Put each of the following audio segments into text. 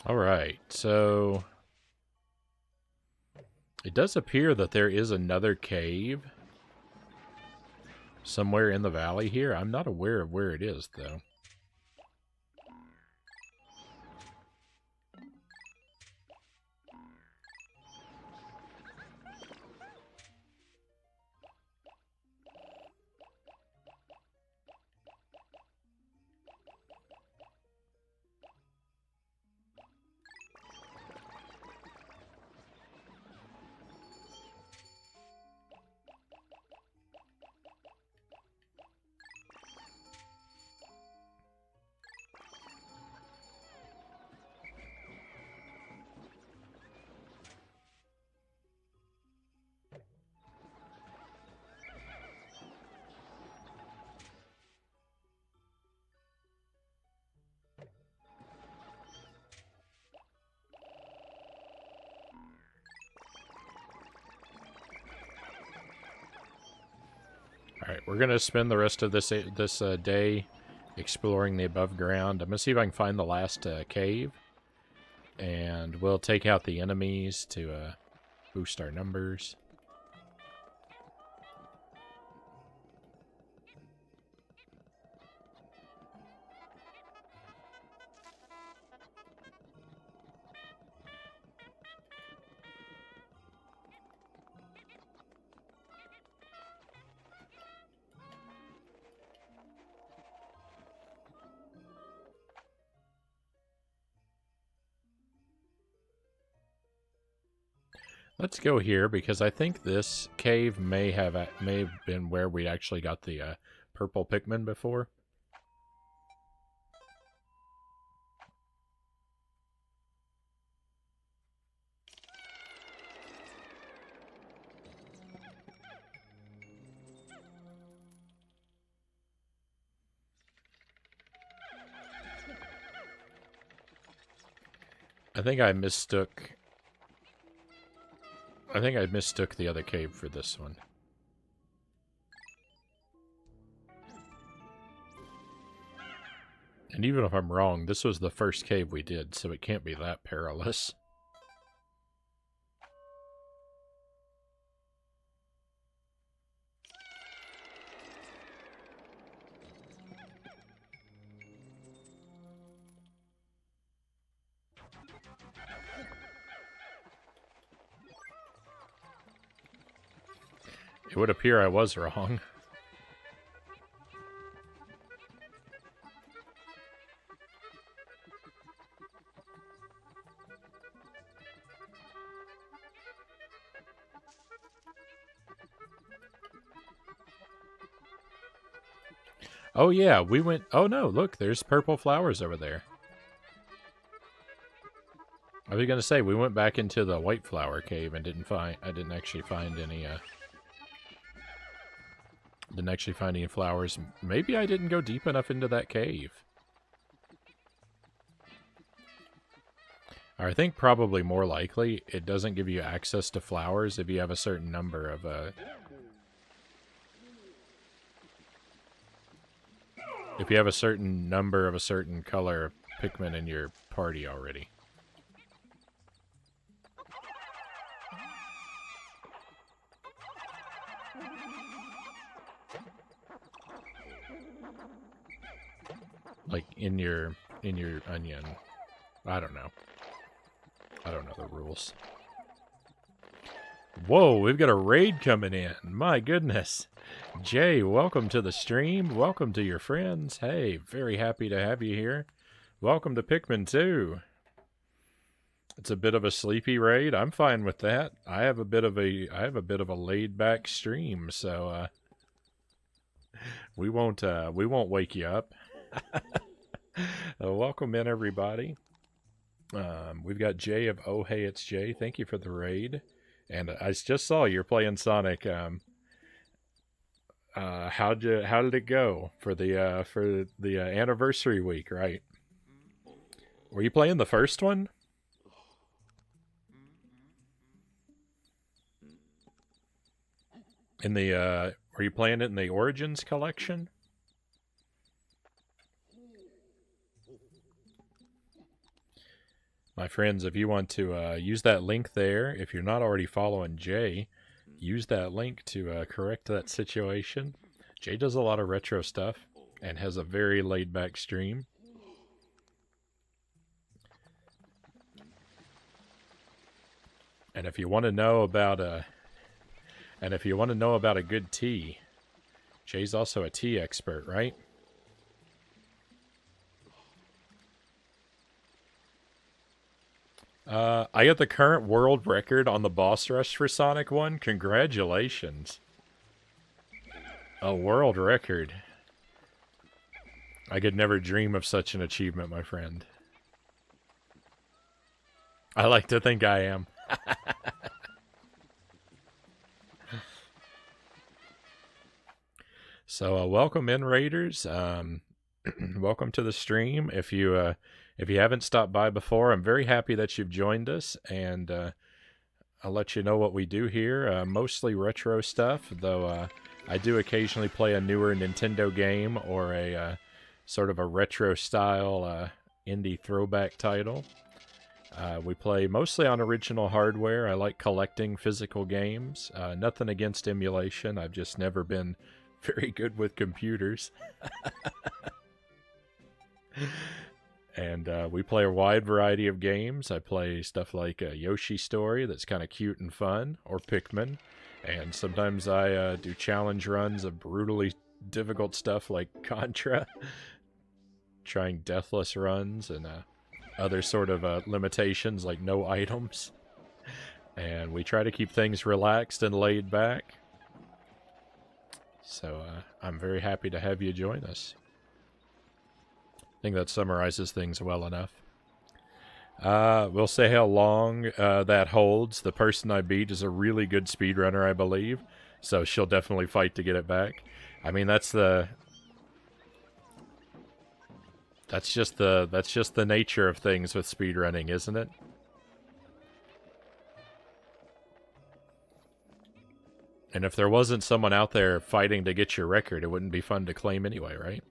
Alright, so it does appear that there is another cave somewhere in the valley here. I'm not aware of where it is, though. Alright, we're going to spend the rest of this day exploring the above ground. I'm going to see if I can find the last cave. And we'll take out the enemies to boost our numbers. Let's go here because I think this cave may have been where we actually got the purple Pikmin before. I think I mistook the other cave for this one. And even if I'm wrong, this was the first cave we did, so it can't be that perilous. It would appear I was wrong. Oh yeah, we went... Oh no, look, there's purple flowers over there. I was gonna say, we went back into the white flower cave and I didn't actually find any, didn't actually find any flowers. Maybe I didn't go deep enough into that cave. Or I think probably more likely, it doesn't give you access to flowers if you have a certain number of, if you have a certain number of a certain color of Pikmin in your party already. Like in your onion. I don't know. I don't know the rules. Whoa, we've got a raid coming in. My goodness. Jay, welcome to the stream. Welcome to your friends. Hey, very happy to have you here. Welcome to Pikmin 2. It's a bit of a sleepy raid. I'm fine with that. I have a bit of a laid back stream, so we won't wake you up. Welcome in, everybody. We've got Jay of Oh Hey It's Jay. Thank you for the raid. And I just saw you're playing Sonic. How did it go for the anniversary week? Right? Were you playing the first one? In the were you playing it in the Origins collection? My friends, if you want to use that link there, if you're not already following Jay, use that link to correct that situation. Jay does a lot of retro stuff and has a very laid-back stream. And if you want to know about a good tea, Jay's also a tea expert, right? I got the current world record on the boss rush for Sonic 1. Congratulations. A world record. I could never dream of such an achievement, my friend. I like to think I am. So, welcome in, Raiders. Welcome to the stream. If you haven't stopped by before, I'm very happy that you've joined us, and I'll let you know what we do here. Mostly retro stuff, though I do occasionally play a newer Nintendo game or a sort of a retro-style indie throwback title. We play mostly on original hardware. I like collecting physical games. Nothing against emulation. I've just never been very good with computers. And we play a wide variety of games. I play stuff like Yoshi Story that's kind of cute and fun, or Pikmin. And sometimes I do challenge runs of brutally difficult stuff like Contra. Trying deathless runs and other sort of limitations like no items. And we try to keep things relaxed and laid back. So I'm very happy to have you join us. I think that summarizes things well enough. We'll say how long that holds. The person I beat is a really good speedrunner, I believe. So she'll definitely fight to get it back. I mean, that's just the nature of things with speedrunning, isn't it? And if there wasn't someone out there fighting to get your record, it wouldn't be fun to claim anyway, right?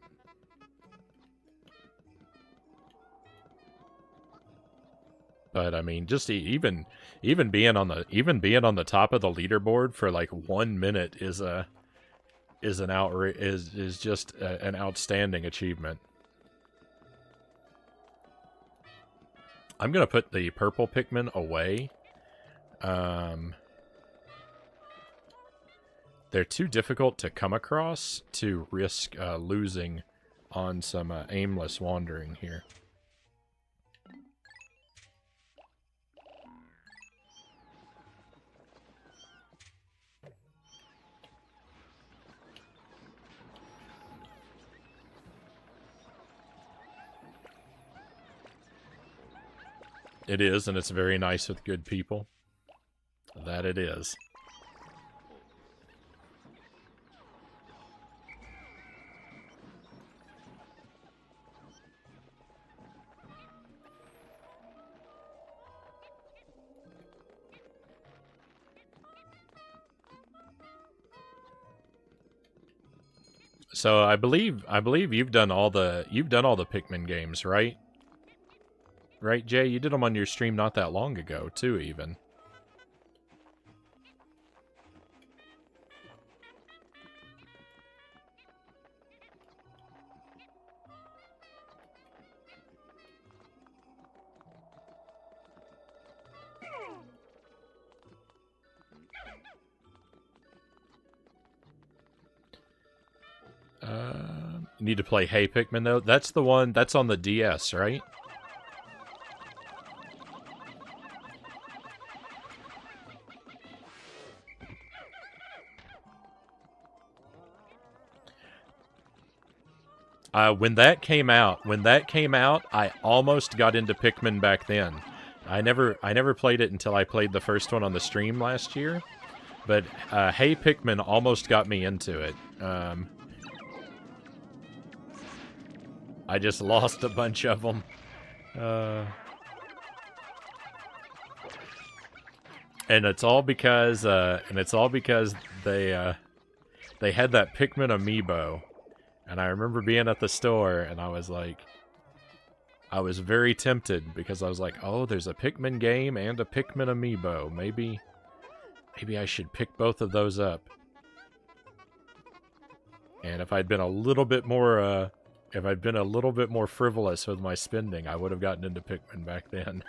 But I mean, just even being on the top of the leaderboard for like 1 minute is just an outstanding achievement. I'm gonna put the purple Pikmin away. They're too difficult to come across to risk losing on some aimless wandering here. It is, and it's very nice with good people. That it is. So I believe you've done all the Pikmin games, right? Right, Jay? You did them on your stream not that long ago, too, even. You need to play Hey Pikmin, though. That's the one that's on the DS, right? When that came out, I almost got into Pikmin back then. I never played it until I played the first one on the stream last year. But Hey Pikmin almost got me into it. I just lost a bunch of them. And it's all because they had that Pikmin amiibo. And I remember being at the store, and I was like, I was very tempted because I was like, oh, there's a Pikmin game and a Pikmin amiibo. Maybe I should pick both of those up. And if I'd been a little bit more, frivolous with my spending, I would have gotten into Pikmin back then.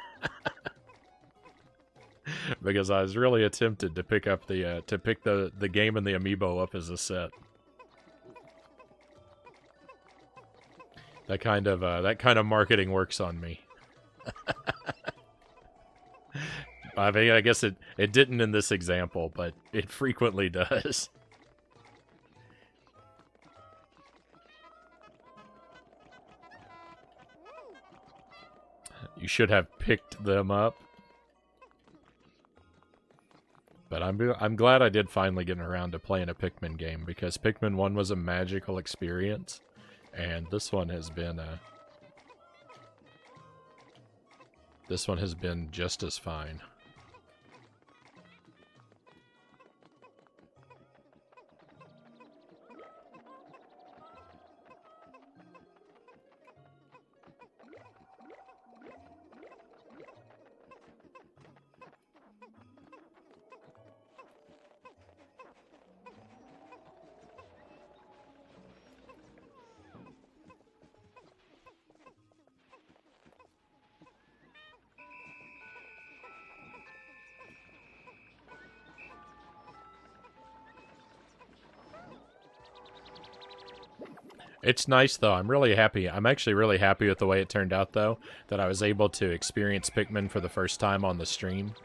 Because I was really tempted to pick up the game and the amiibo up as a set. That kind of marketing works on me. I mean, I guess it didn't in this example, but it frequently does. You should have picked them up. But I'm glad I did finally get around to playing a Pikmin game, because Pikmin 1 was a magical experience, and this one has been just as fine. It's nice, though. I'm really happy. I'm actually really happy with the way it turned out, though, that I was able to experience Pikmin for the first time on the stream.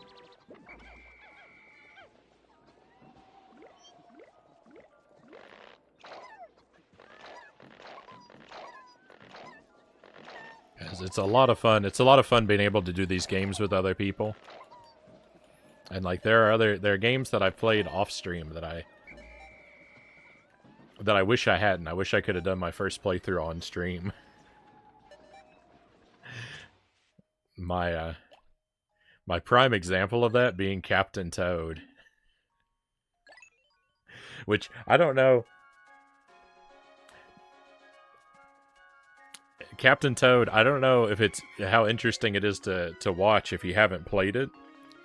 It's a lot of fun. It's a lot of fun being able to do these games with other people. And, like, there are games that I've played off-stream that I wish I hadn't. I wish I could have done my first playthrough on stream. My prime example of that being Captain Toad. Which, I don't know. Captain Toad, I don't know if it's how interesting it is to watch if you haven't played it.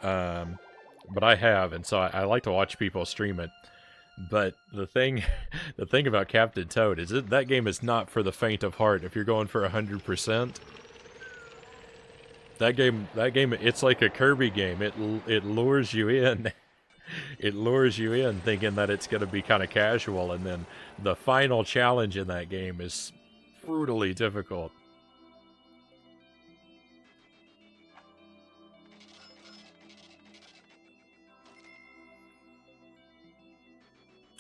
But I have, and so I like to watch people stream it. But the thing about Captain Toad is that game is not for the faint of heart. If you're going for 100%, that game, it's like a Kirby game. It lures you in. It lures you in thinking that it's going to be kind of casual, and then the final challenge in that game is brutally difficult.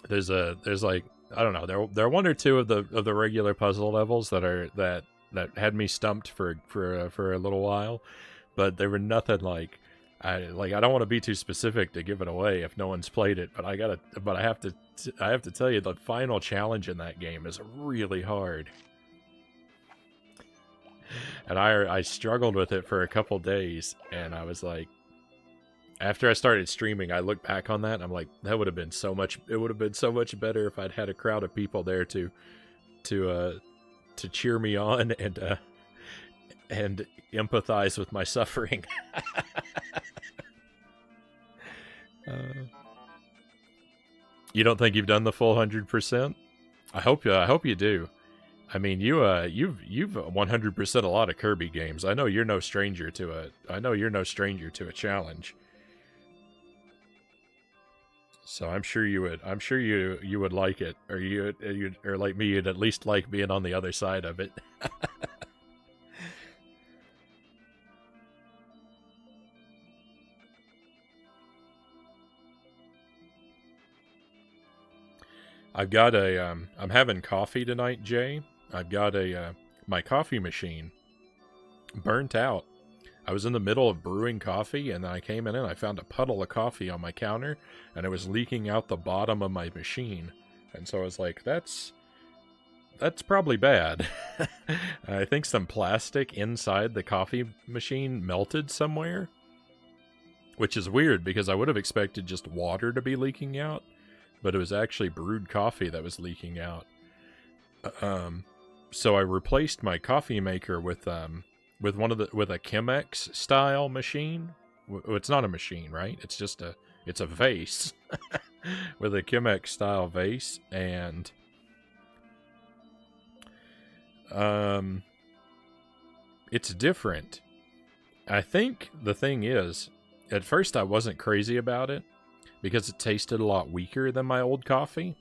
There's like, I don't know, there are one or two of the regular puzzle levels that had me stumped for a little while, but they were nothing like I don't want to be too specific to give it away if no one's played it, but I have to tell you, the final challenge in that game is really hard. And I struggled with it for a couple days, and I was like, after I started streaming, I look back on that, and I'm like, that would have been so much. It would have been so much better if I'd had a crowd of people there to cheer me on and empathize with my suffering. You don't think you've done the full 100%? I hope you do. I mean, you've 100% a lot of Kirby games. I know you're no stranger to a challenge. So I'm sure you would like it, or like me, you'd at least like being on the other side of it. I've got I'm having coffee tonight, Jay. I've got my coffee machine burnt out. I was in the middle of brewing coffee, and then I came in and I found a puddle of coffee on my counter, and it was leaking out the bottom of my machine. And so I was like, that's probably bad. I think some plastic inside the coffee machine melted somewhere, which is weird because I would have expected just water to be leaking out, but it was actually brewed coffee that was leaking out. So I replaced my coffee maker with with a Chemex style machine. It's not a machine, right? It's just it's a vase with a Chemex style vase, and it's different. I think the thing is, at first I wasn't crazy about it because it tasted a lot weaker than my old coffee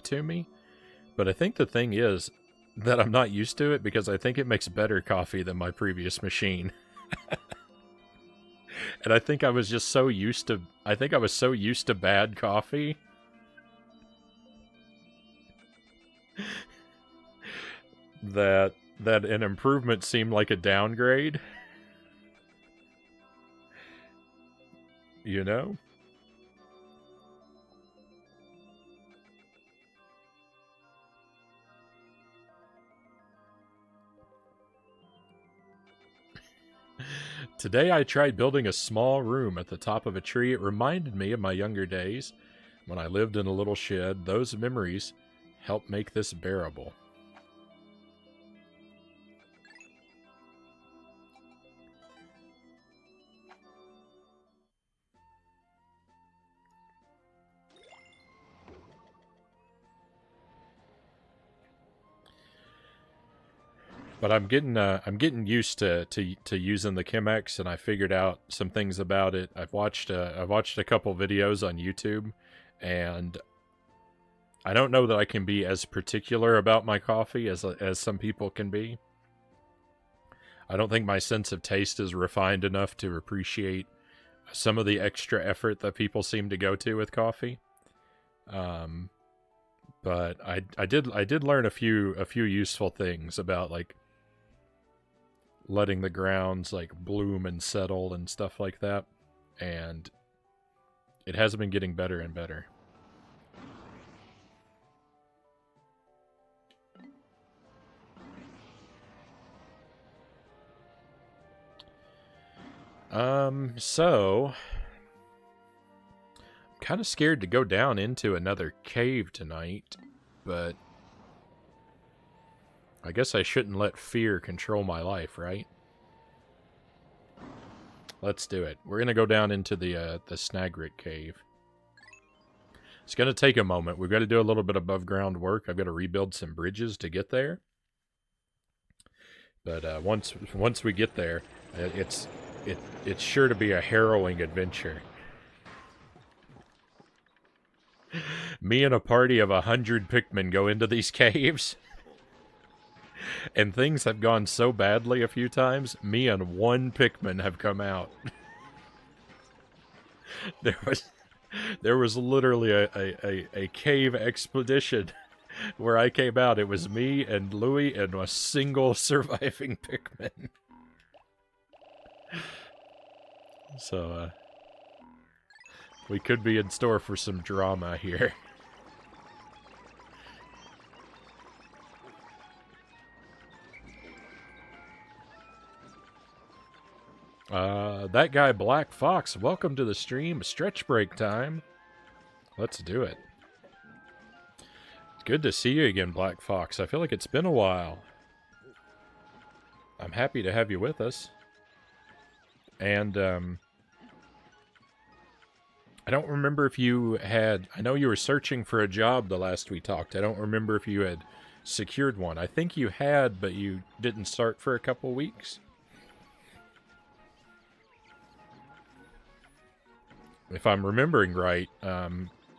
to me. But I think the thing is that I'm not used to it because I think it makes better coffee than my previous machine. And I think I was just so used to bad coffee that an improvement seemed like a downgrade. You know? Today I tried building a small room at the top of a tree. It reminded me of my younger days when I lived in a little shed. Those memories help make this bearable. But I'm getting used to using the Chemex, and I figured out some things about it. I've watched a couple videos on YouTube, and I don't know that I can be as particular about my coffee as some people can be. I don't think my sense of taste is refined enough to appreciate some of the extra effort that people seem to go to with coffee. But I did learn a few useful things about like letting the grounds like bloom and settle and stuff like that, and it has been getting better and better. So I'm kind of scared to go down into another cave tonight, but I guess I shouldn't let fear control my life, right? Let's do it. We're gonna go down into the Snagrit cave. It's gonna take a moment. We've got to do a little bit above ground work. I've got to rebuild some bridges to get there. But once we get there, it's sure to be a harrowing adventure. Me and a party of 100 Pikmin go into these caves. And things have gone so badly a few times, me and one Pikmin have come out. There was literally a cave expedition where I came out. It was me and Louie and a single surviving Pikmin. So, we could be in store for some drama here. That guy Black Fox, welcome to the stream. Stretch break time. Let's do it. It's good to see you again, Black Fox. I feel like it's been a while. I'm happy to have you with us. And, I don't remember if you had... I know you were searching for a job the last we talked. I don't remember if you had secured one. I think you had, but you didn't start for a couple weeks. If I'm remembering right,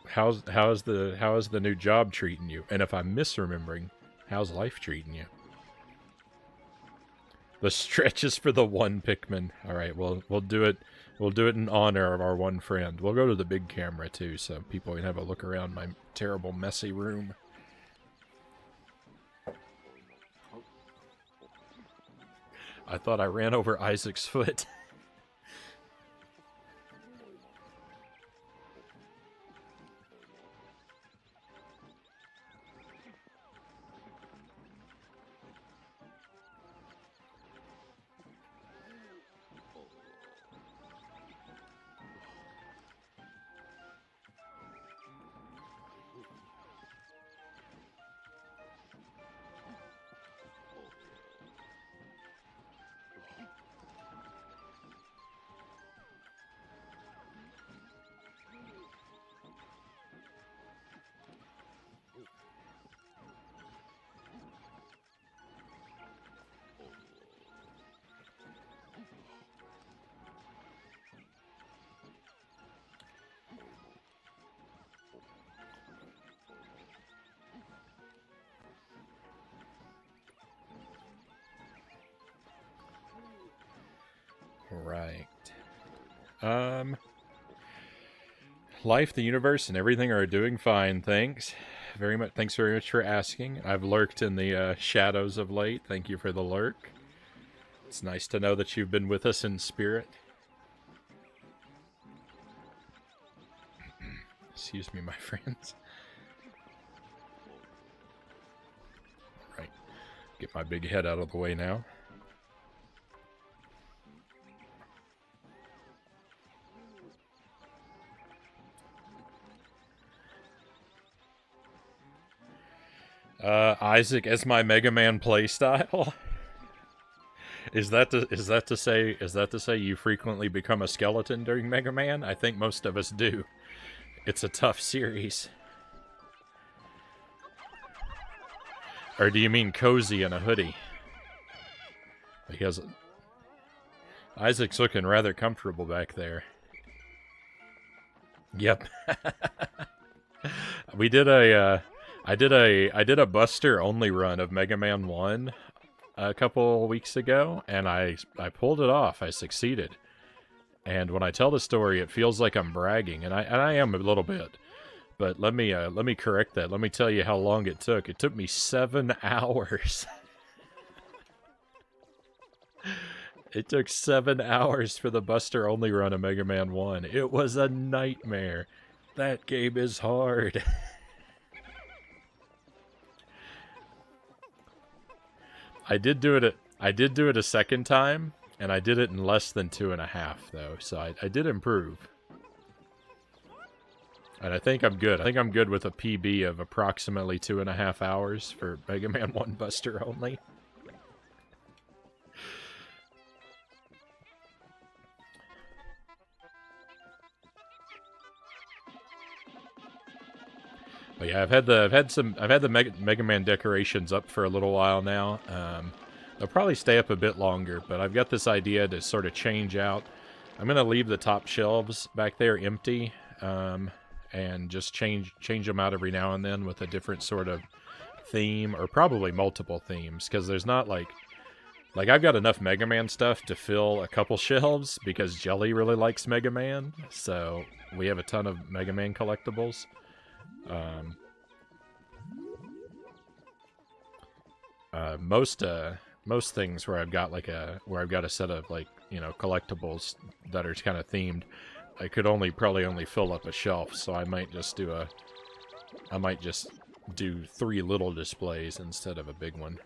how's the new job treating you? And if I'm misremembering, how's life treating you? The stretches for the one Pikmin. All right, we'll do it. We'll do it in honor of our one friend. We'll go to the big camera too, so people can have a look around my terrible, messy room. I thought I ran over Isaac's foot. Life, the universe, and everything are doing fine, thanks. Thanks very much for asking. I've lurked in the shadows of late. Thank you for the lurk. It's nice to know that you've been with us in spirit. Excuse me, my friends. Right. Get my big head out of the way now. Isaac as my Mega Man playstyle. Is that to say you frequently become a skeleton during Mega Man? I think most of us do. It's a tough series. Or do you mean cozy in a hoodie? Because Isaac's looking rather comfortable back there. Yep. We did a I did a Buster only run of Mega Man 1 a couple weeks ago, and I pulled it off. I succeeded. And when I tell the story, it feels like I'm bragging, and I am a little bit. But let me correct that. Let me tell you how long it took. It took me 7 hours. It took 7 hours for the Buster only run of Mega Man 1. It was a nightmare. That game is hard. I did do it a second time, and I did it in less than 2.5 though, so I did improve. And I think I'm good. I think I'm good with a PB of approximately 2.5 hours for Mega Man 1 Buster only. But yeah, I've had the Mega Man decorations up for a little while now. They'll probably stay up a bit longer, but I've got this idea to sort of change out. I'm gonna leave the top shelves back there empty, and just change them out every now and then with a different sort of theme, or probably multiple themes, because there's not like I've got enough Mega Man stuff to fill a couple shelves because Jelly really likes Mega Man, so we have a ton of Mega Man collectibles. Most things where I've got a set of, like, you know, collectibles that are kind of themed, I could probably only fill up a shelf, so I might just do 3 little displays instead of a big one.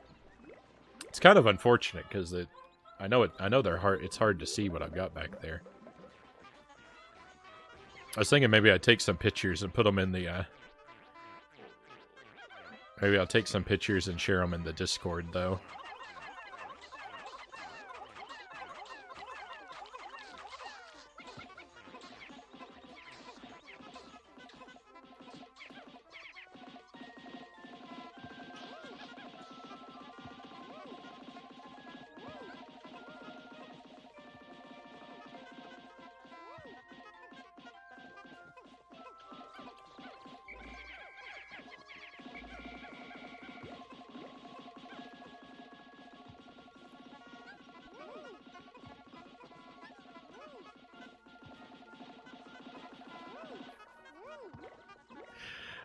It's kind of unfortunate because I know they're hard. It's hard to see what I've got back there. I was thinking maybe I'd take some pictures and put them in the. Maybe I'll take some pictures and share them in the Discord, though.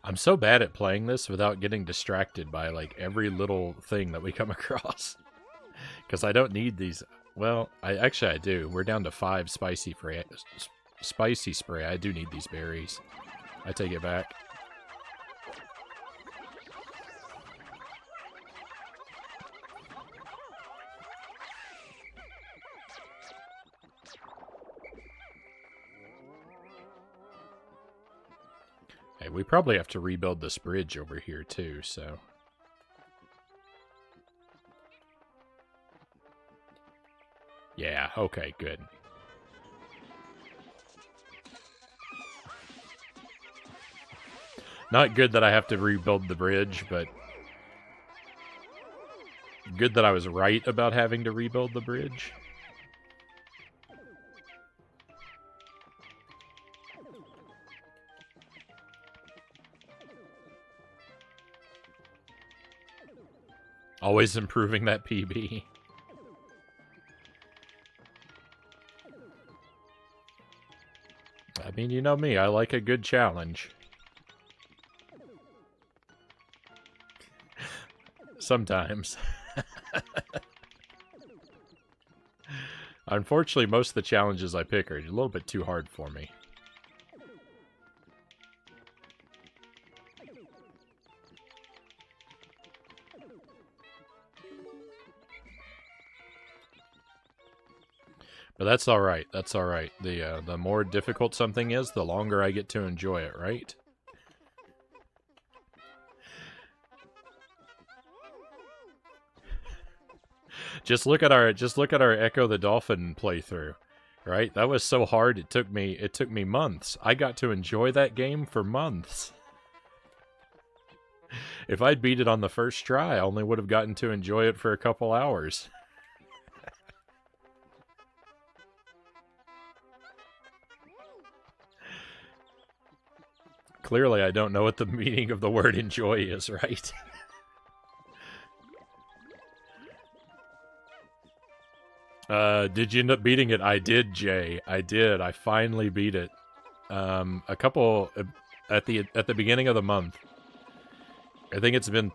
I'm so bad at playing this without getting distracted by, like, every little thing that we come across. Because I don't need these. Well, I do. We're down to 5 spicy spray. I do need these berries. I take it back. Hey, we probably have to rebuild this bridge over here too, so. Yeah, okay, good. Not good that I have to rebuild the bridge, but good that I was right about having to rebuild the bridge. Always improving that PB. mean, you know me, I like a good challenge. Sometimes. Unfortunately, most of the challenges I pick are a little bit too hard for me. But that's all right. That's all right. The more difficult something is, the longer I get to enjoy it, right? Just look at our Echo the Dolphin playthrough, right? That was so hard. It took me months. I got to enjoy that game for months. If I'd beat it on the first try, I only would have gotten to enjoy it for a couple hours. Clearly, I don't know what the meaning of the word enjoy is, right? Did you end up beating it? I did, Jay. I did. I finally beat it. A couple at the beginning of the month. I think it's been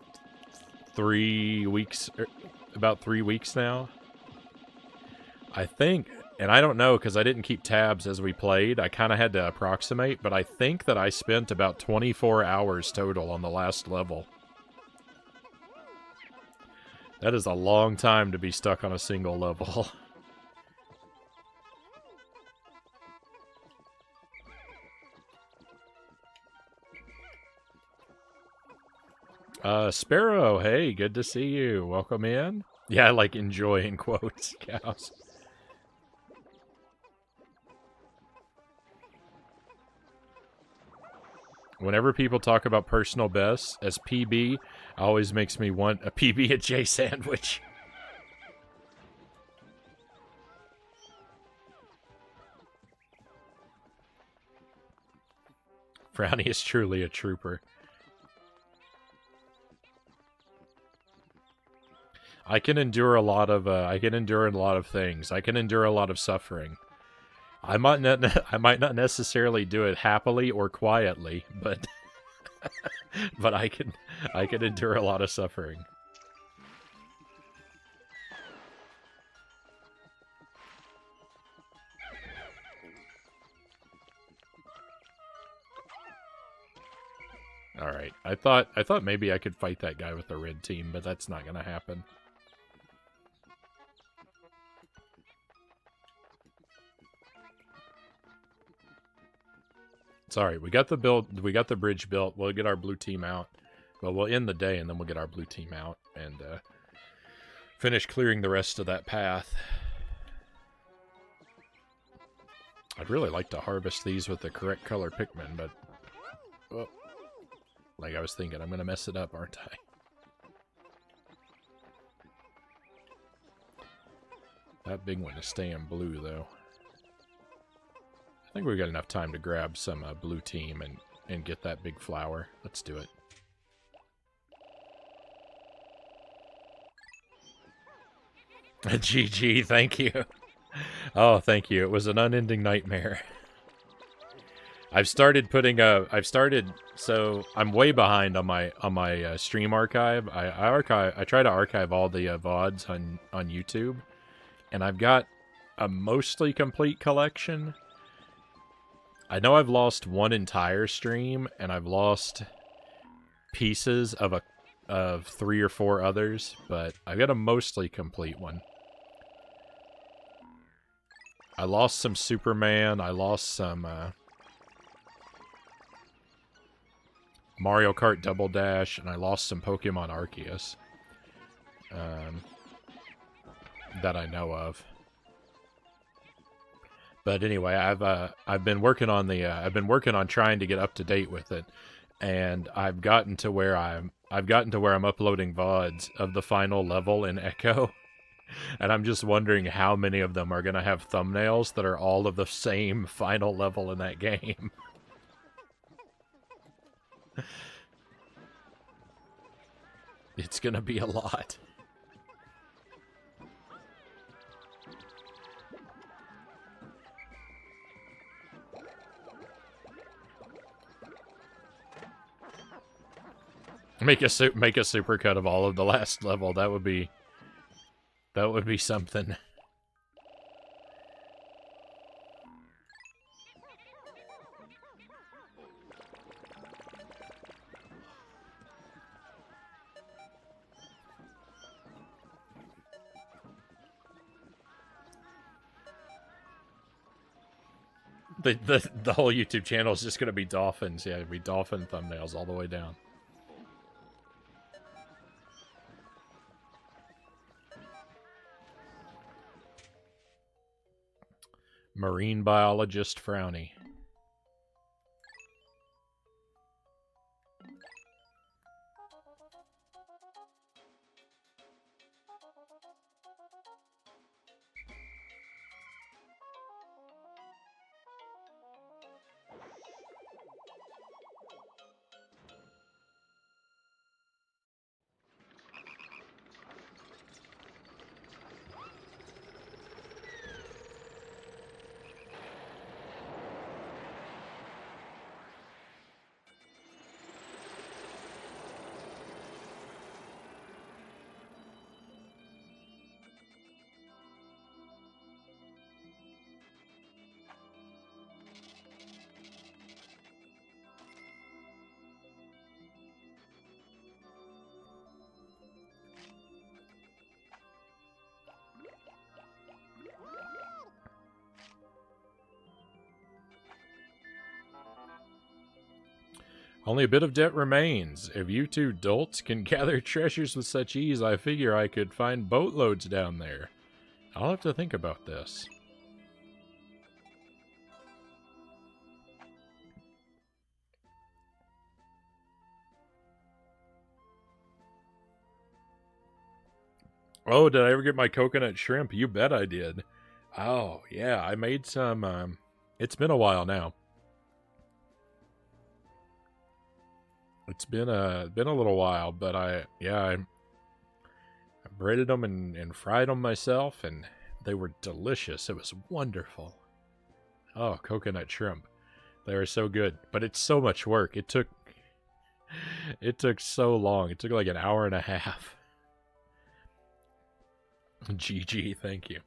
3 weeks, about 3 weeks now. I think, and I don't know because I didn't keep tabs as we played. I kind of had to approximate, but I think that I spent about 24 hours total on the last level. That is a long time to be stuck on a single level. Sparrow, hey, good to see you. Welcome in. Yeah, I like enjoy in quotes, cows. Whenever people talk about personal bests as PB, it always makes me want a PB at J sandwich. Frownie is truly a trooper. I can endure a lot of things. I can endure a lot of suffering. I might not necessarily do it happily or quietly, but but I can endure a lot of suffering. All right. I thought maybe I could fight that guy with the red team, but that's not going to happen. Sorry, we got the bridge built. We'll get our blue team out. Well, we'll end the day and then we'll get our blue team out and finish clearing the rest of that path. I'd really like to harvest these with the correct color Pikmin, but well, like I was thinking, I'm going to mess it up, aren't I? That big one is staying blue, though. I think we've got enough time to grab some blue team and get that big flower. Let's do it. GG, thank you. Oh, thank you. It was an unending nightmare. So I'm way behind on my stream archive. I try to archive all the VODs on YouTube, and I've got a mostly complete collection. I know I've lost one entire stream, and I've lost pieces of 3 or 4 others, but I've got a mostly complete one. I lost some Superman. I lost some Mario Kart Double Dash, and I lost some Pokemon Arceus that I know of. But anyway, I've been working on trying to get up to date with it, and I've gotten to where I'm uploading VODs of the final level in Echo, and I'm just wondering how many of them are gonna have thumbnails that are all of the same final level in that game. It's gonna be a lot. Make a supercut of all of the last level. That would be something. The whole YouTube channel is just gonna be dolphins. Yeah, it'd be dolphin thumbnails all the way down. Marine biologist Frownie. Only a bit of debt remains. If you two dolts can gather treasures with such ease, I figure I could find boatloads down there. I'll have to think about this. Oh, did I ever get my coconut shrimp? You bet I did. Oh, yeah, I made some, it's been a while now. It's been a little while, but I breaded them and fried them myself, and they were delicious. It was wonderful. Oh, coconut shrimp. They are so good, but it's so much work. It took so long. It took like an hour and a half. GG, thank you.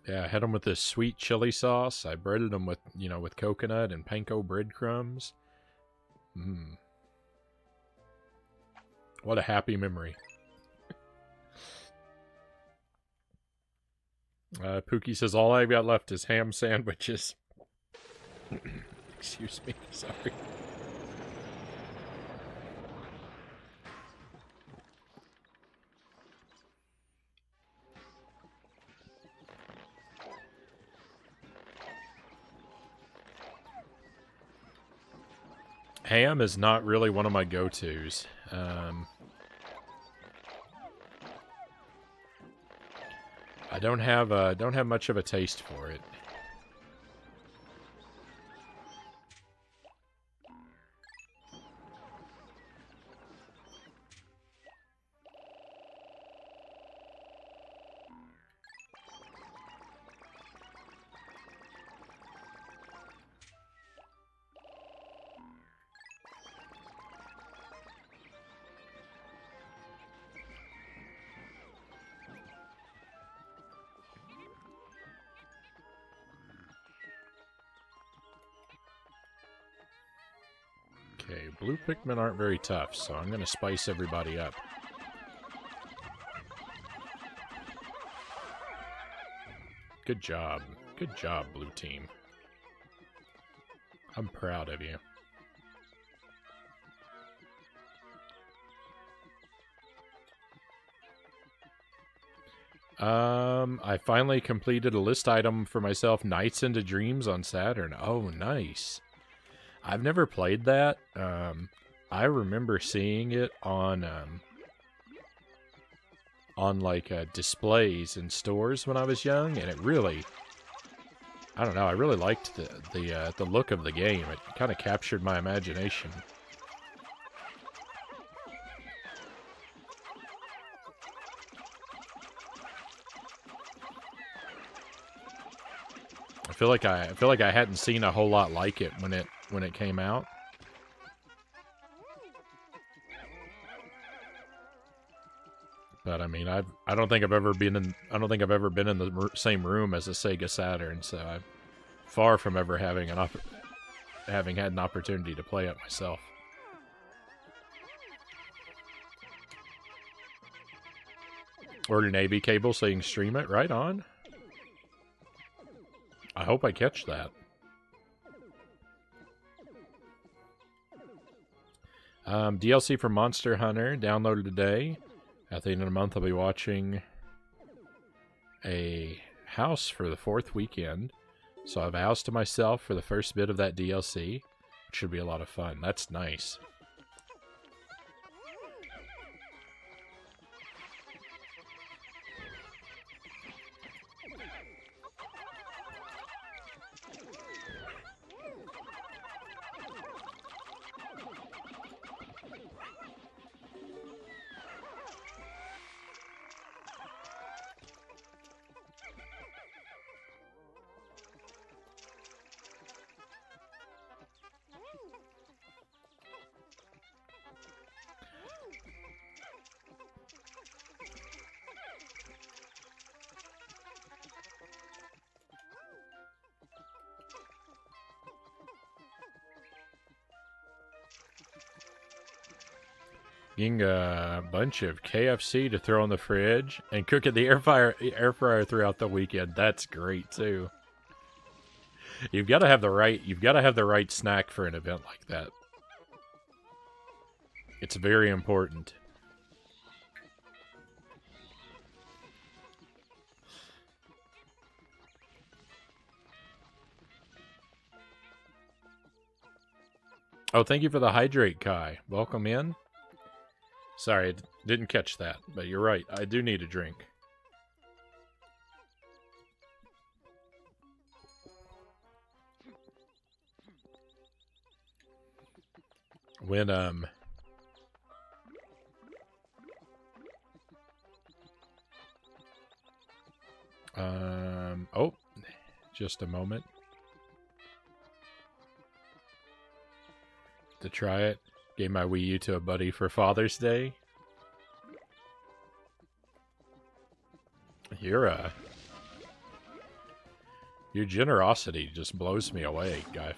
Yeah, I had them with this sweet chili sauce. I breaded them with, with coconut and panko breadcrumbs. Mmm. What a happy memory. Pookie says, all I've got left is ham sandwiches. Excuse me, sorry. Ham is not really one of my go-tos. I don't have much of a taste for it. Okay, blue Pikmin aren't very tough, so I'm going to spice everybody up. Good job. Good job, blue team. I'm proud of you. I finally completed a list item for myself, Nights into Dreams on Saturn. Oh, nice. I've never played that. I remember seeing it on like displays in stores when I was young, and it really, I don't know, I really liked the look of the game. It kind of captured my imagination. I I feel like I hadn't seen a whole lot like it when it came out. But I mean, I don't think I've ever been in the same room as a Sega Saturn, so I'm far from ever having having had an opportunity to play it myself. Order Navy cable so you can stream it. Right on. I hope I catch that. DLC for Monster Hunter downloaded today. At the end of the month, I'll be watching a house for the 4th weekend. So I have a house to myself for the first bit of that DLC. It should be a lot of fun. That's nice. Getting a bunch of KFC to throw in the fridge and cook in the air fryer throughout the weekend. That's great too. You've got to have the right snack for an event like that. It's very important. Oh, thank you for the hydrate, Kai. Welcome in. Sorry, I didn't catch that, but you're right. I do need a drink. When, oh, just a moment. To try it. Gave my Wii U to a buddy for Father's Day. Your generosity just blows me away, Guy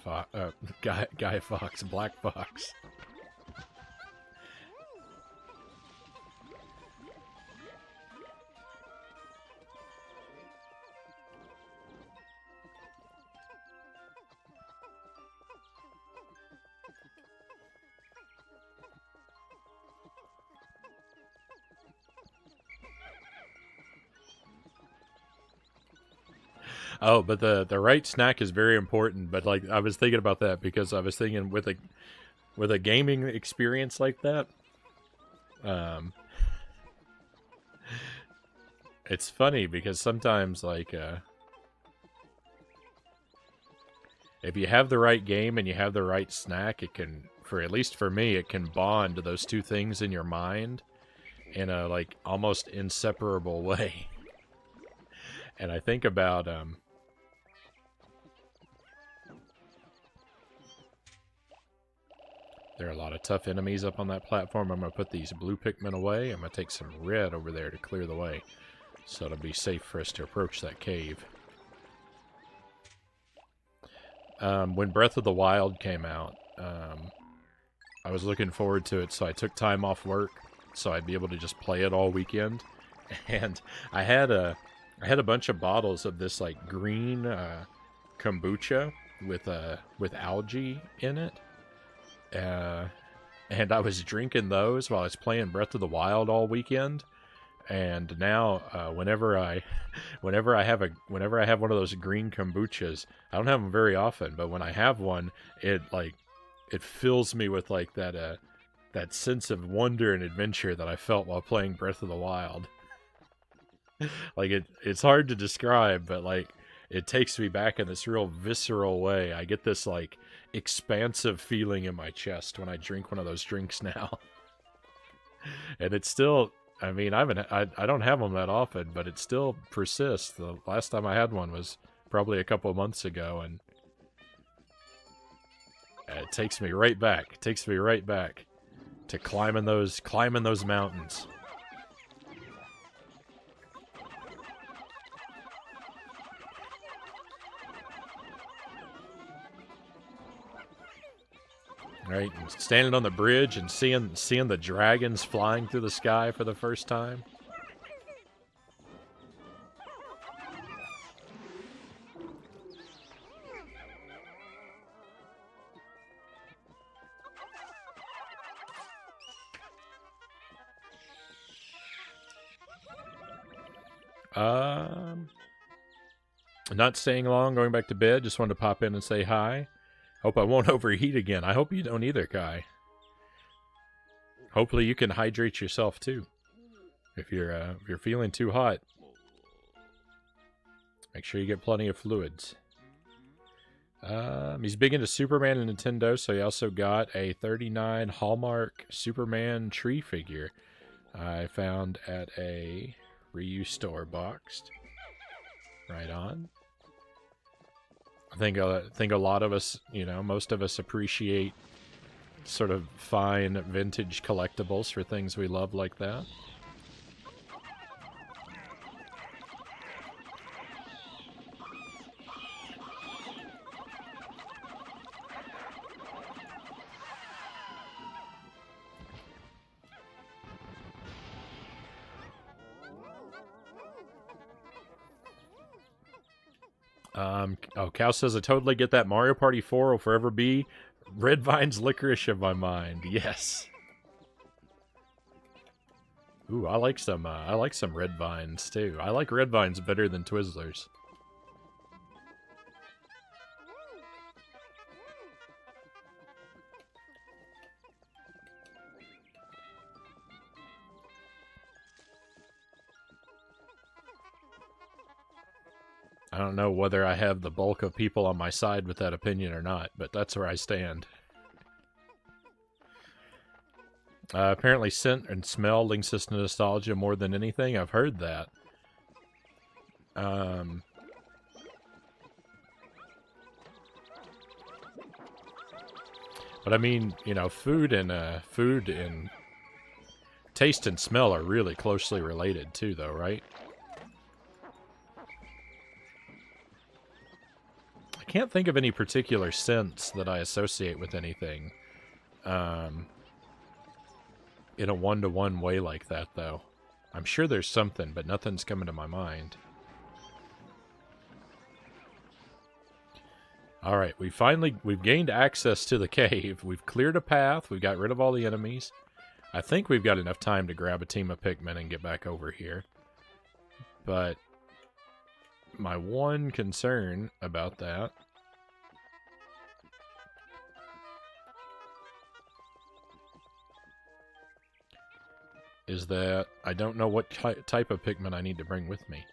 Fox, Black Fox. Oh, but the right snack is very important. But like I was thinking about that because I was thinking with a gaming experience like that, it's funny because sometimes like if you have the right game and you have the right snack, it can, for at least for me, it can bond those two things in your mind in a like almost inseparable way. And I think about there are a lot of tough enemies up on that platform. I'm going to put these blue Pikmin away. I'm going to take some red over there to clear the way. So it'll be safe for us to approach that cave. When Breath of the Wild came out, I was looking forward to it, so I took time off work so I'd be able to just play it all weekend. And I had a bunch of bottles of this like green kombucha with algae in it. And I was drinking those while I was playing Breath of the Wild all weekend. And now, whenever I have one of those green kombuchas, I don't have them very often, but when I have one, it fills me with like that sense of wonder and adventure that I felt while playing Breath of the Wild. Like it's hard to describe, but like it takes me back in this real visceral way. I get this like expansive feeling in my chest when I drink one of those drinks now. And it's still, I mean, I don't have them that often, but it still persists. The last time I had one was probably a couple of months ago, and it takes me right back. It takes me right back to climbing those mountains. Right, and standing on the bridge and seeing the dragons flying through the sky for the first time. Not staying long, going back to bed. Just wanted to pop in and say hi. Hope I won't overheat again. I hope you don't either, Kai. Hopefully you can hydrate yourself too. If you're feeling too hot, make sure you get plenty of fluids. He's big into Superman and Nintendo, so he also got a 39 Hallmark Superman tree figure I found at a reuse store boxed. Right on. I think a lot of us, most of us appreciate sort of fine vintage collectibles for things we love like that. Cal says, I totally get that. Mario Party 4 will forever be Red Vine's licorice of my mind. Yes. Ooh, I like some Red Vines, too. I like Red Vines better than Twizzlers. I don't know whether I have the bulk of people on my side with that opinion or not, but that's where I stand. Apparently scent and smell links us to nostalgia more than anything. I've heard that. But I mean, food and taste and smell are really closely related too, though, right? I can't think of any particular scents that I associate with anything in a one-to-one way like that, though. I'm sure there's something, but nothing's coming to my mind. Alright, we've gained access to the cave. We've cleared a path. We've got rid of all the enemies. I think we've got enough time to grab a team of Pikmin and get back over here. But my one concern about that is that I don't know what type of Pikmin I need to bring with me.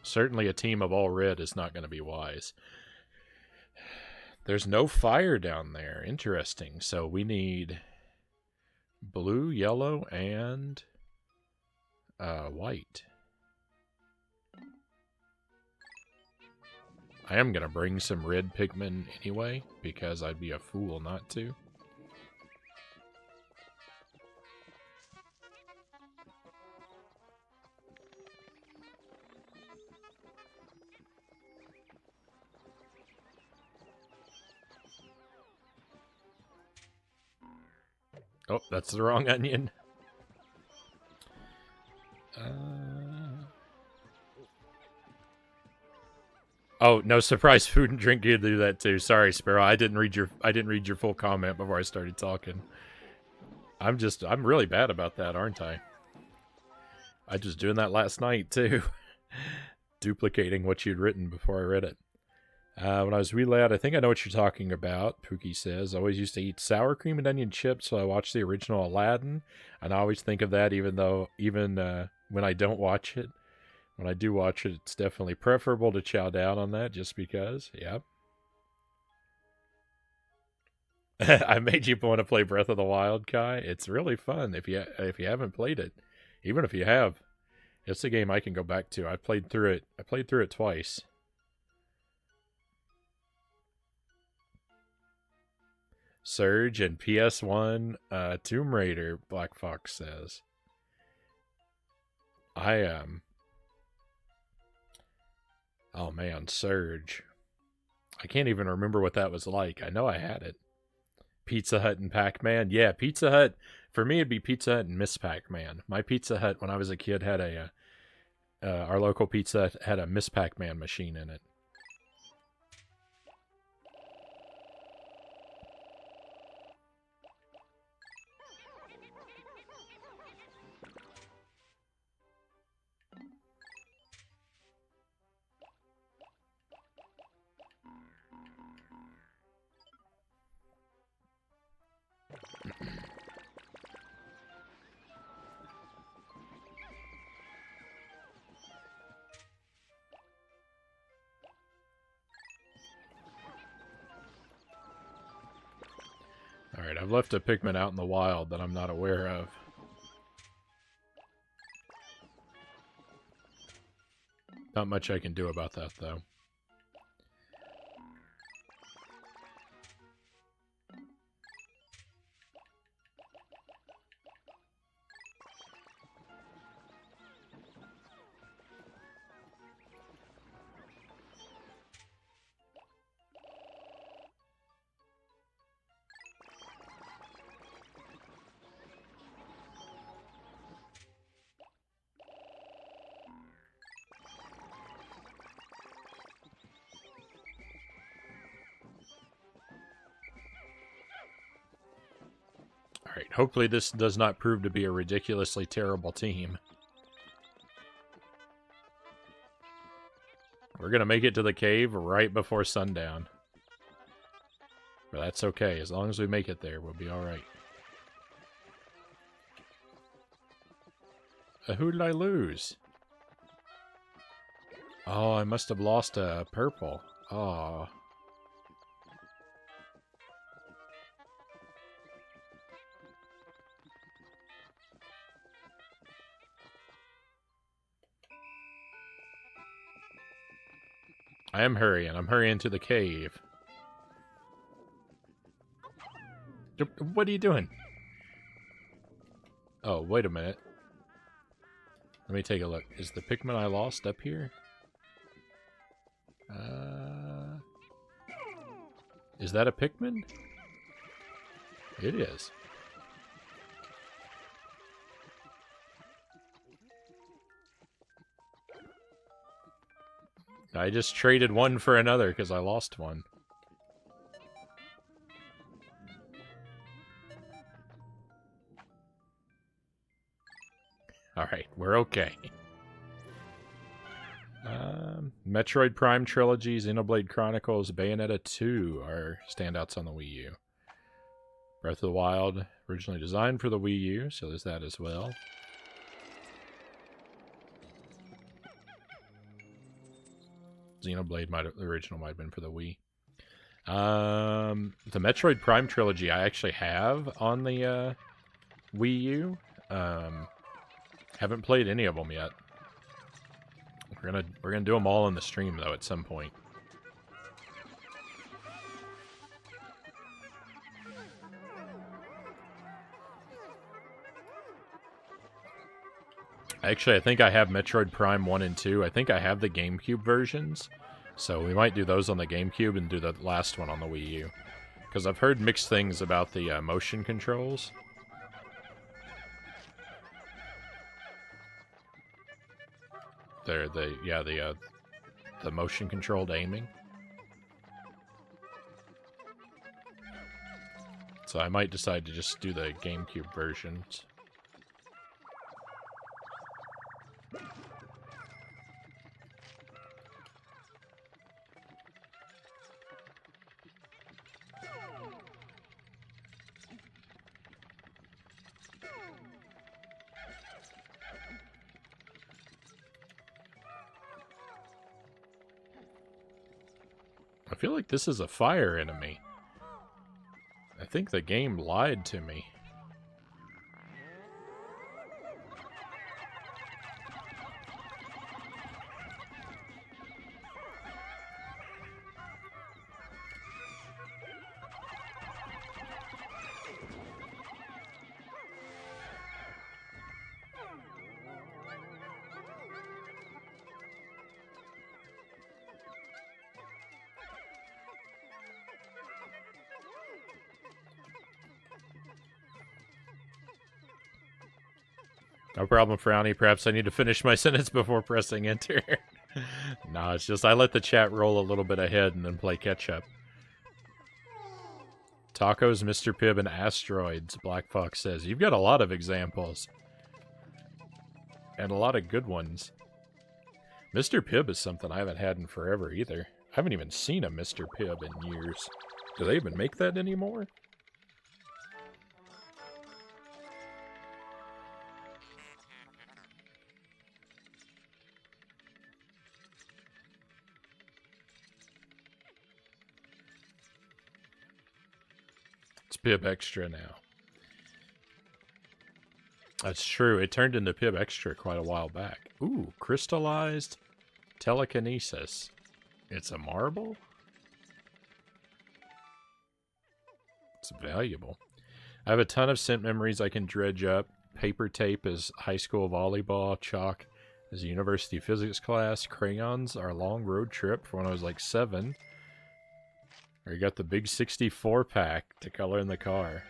Certainly a team of all red is not going to be wise. There's no fire down there. Interesting. So we need blue, yellow, and white. I am going to bring some red Pikmin anyway, because I'd be a fool not to. Oh, that's the wrong onion. Oh, no surprise! Food and drink you do that too. Sorry, Sparrow. I didn't read your full comment before I started talking. I'm really bad about that, aren't I? I just doing that last night too, duplicating what you'd written before I read it. When I was wee lad, I think I know what you're talking about, Pookie says. I always used to eat sour cream and onion chips while I watched the original Aladdin, and I always think of that even when I don't watch it. When I do watch it, it's definitely preferable to chow down on that just because, yeah. I made you want to play Breath of the Wild, Kai. It's really fun if you haven't played it. Even if you have, it's a game I can go back to. I played through it. I played through it twice. Surge and PS1 Tomb Raider, Black Fox says. I Oh man, Surge. I can't even remember what that was like. I know I had it. Pizza Hut and Pac-Man. Yeah, Pizza Hut. For me, it'd be Pizza Hut and Miss Pac-Man. My Pizza Hut when I was a kid had our local Pizza Hut had a Miss Pac-Man machine in it. Alright, I've left a Pikmin out in the wild that I'm not aware of. Not much I can do about that, though. Alright, hopefully this does not prove to be a ridiculously terrible team. We're gonna make it to the cave right before sundown. But that's okay, as long as we make it there, we'll be alright. Who did I lose? Oh, I must have lost a purple. Oh. I am hurrying. I'm hurrying to the cave. What are you doing? Oh, wait a minute. Let me take a look. Is the Pikmin I lost up here? Is that a Pikmin? It is. I just traded one for another because I lost one. Alright, we're okay. Metroid Prime Trilogy, Xenoblade Chronicles, Bayonetta 2 are standouts on the Wii U. Breath of the Wild, originally designed for the Wii U, so there's that as well. Xenoblade the original might have been for the Wii. The Metroid Prime Trilogy I actually have on the Wii U. Haven't played any of them yet. We're gonna do them all in the stream though at some point. Actually, I think I have Metroid Prime 1 and 2. I think I have the GameCube versions. So we might do those on the GameCube and do the last one on the Wii U. Because I've heard mixed things about the motion controls. The motion controlled aiming. So I might decide to just do the GameCube versions. I feel like this is a fire enemy. I think the game lied to me. No problem, Frownie. Perhaps I need to finish my sentence before pressing enter. No, it's just I let the chat roll a little bit ahead and then play catch-up. Tacos, Mr. Pibb, and Asteroids, Black Fox says. You've got a lot of examples. And a lot of good ones. Mr. Pibb is something I haven't had in forever either. I haven't even seen a Mr. Pibb in years. Do they even make that anymore? It's Pibb Extra now. That's true. It turned into Pibb Extra quite a while back. Ooh, crystallized telekinesis. It's a marble? It's valuable. I have a ton of scent memories I can dredge up. Paper tape is high school volleyball. Chalk is a university physics class. Crayons are a long road trip for when I was like 7. Or you got the big 64 pack to color in the car.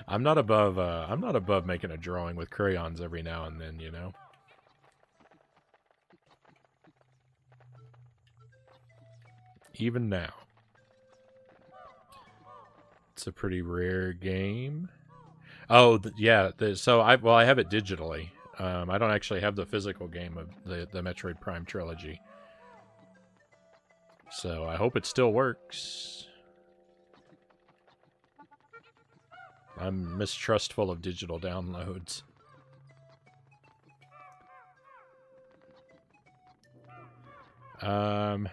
I'm not above making a drawing with crayons every now and then, you know. Even now. It's a pretty rare game. Oh, yeah. So I have it digitally. I don't actually have the physical game of the Metroid Prime trilogy. So I hope it still works. I'm mistrustful of digital downloads.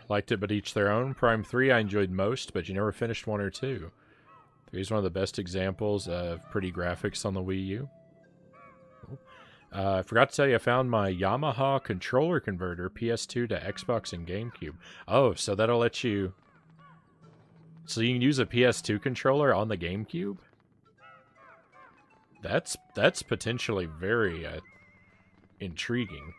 Liked it, but each their own. Prime 3 I enjoyed most, but you never finished 1 or 2. 3 is one of the best examples of pretty graphics on the Wii U. I forgot to tell you, I found my Yamaha controller converter, PS2 to Xbox and GameCube. Oh, so that'll let you... So you can use a PS2 controller on the GameCube? That's potentially very intriguing.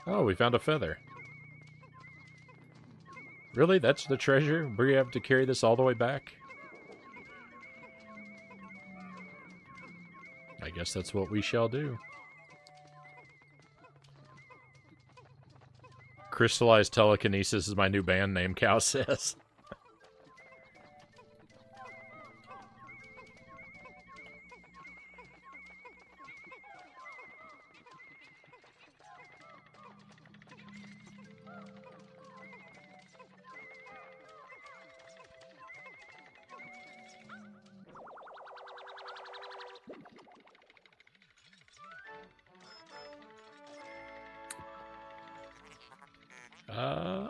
Oh, we found a feather. Really? That's the treasure? We have to carry this all the way back? I guess that's what we shall do. Crystallized Telekinesis is my new band name, Cow says.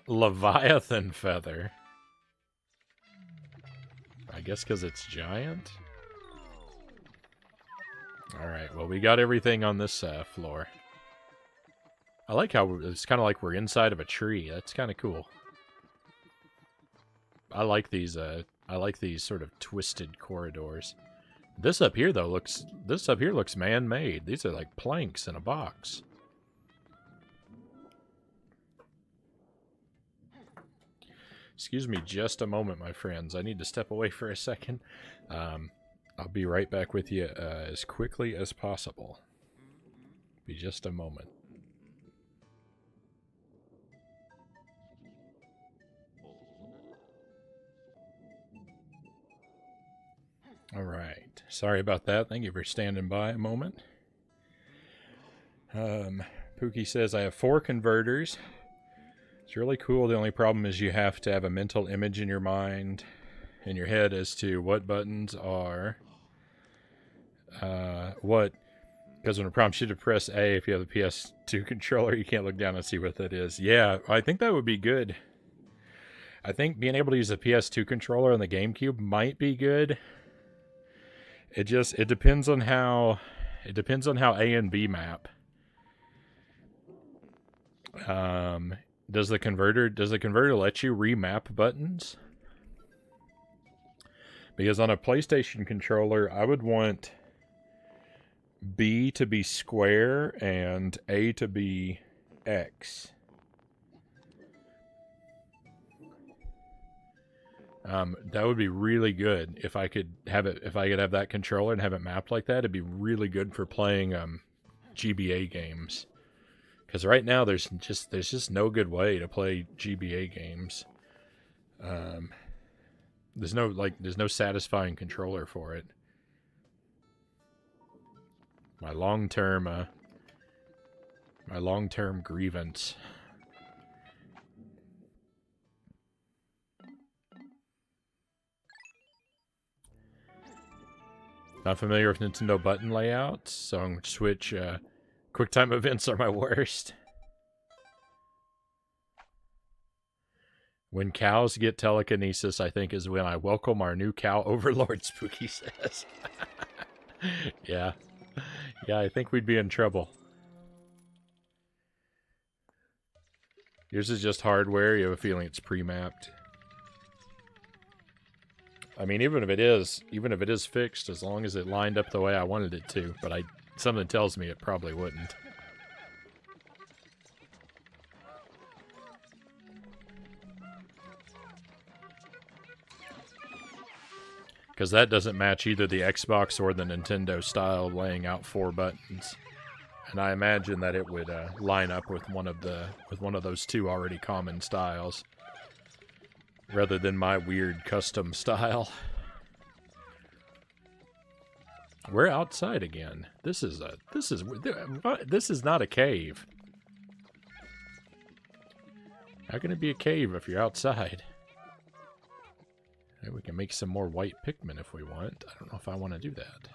Leviathan feather. I guess because it's giant? Alright, well we got everything on this floor. I like how it's kind of like we're inside of a tree. That's kind of cool. I like these sort of twisted corridors. This up here though looks man-made. These are like planks in a box. Excuse me just a moment, my friends. I need to step away for a second. I'll be right back with you as quickly as possible. Be just a moment. All right. Sorry about that. Thank you for standing by a moment. Pookie says, I have 4 converters. It's really cool. The only problem is you have to have a mental image in your mind, in your head, as to what buttons are What? Because when it prompts you to press A, if you have the PS2 controller, you can't look down and see what that is. Yeah, I think that would be good. I think being able to use a PS2 controller on the GameCube might be good. It depends on how A and B map. Does the converter let you remap buttons? Because on a PlayStation controller, I would want B to be square and A to be X. That would be really good if I could have that controller and have it mapped like that. It'd be really good for playing GBA games. Because right now there's just no good way to play GBA games. There's no satisfying controller for it. My long-term grievance. Not familiar with Nintendo button layouts, so I'm going to switch. QuickTime events are my worst. When cows get telekinesis, I think is when I welcome our new cow overlord, Spooky says. Yeah. Yeah, I think we'd be in trouble. Yours is just hardware. You have a feeling it's pre-mapped. I mean, even if it is fixed, as long as it lined up the way I wanted it to, but something tells me it probably wouldn't. Because that doesn't match either the Xbox or the Nintendo style of laying out 4 buttons. And I imagine that it would line up with one of those 2 already common styles, rather than my weird custom style. We're outside again. This is not a cave. How can it be a cave if you're outside? We can make some more white Pikmin if we want. I don't know if I want to do that.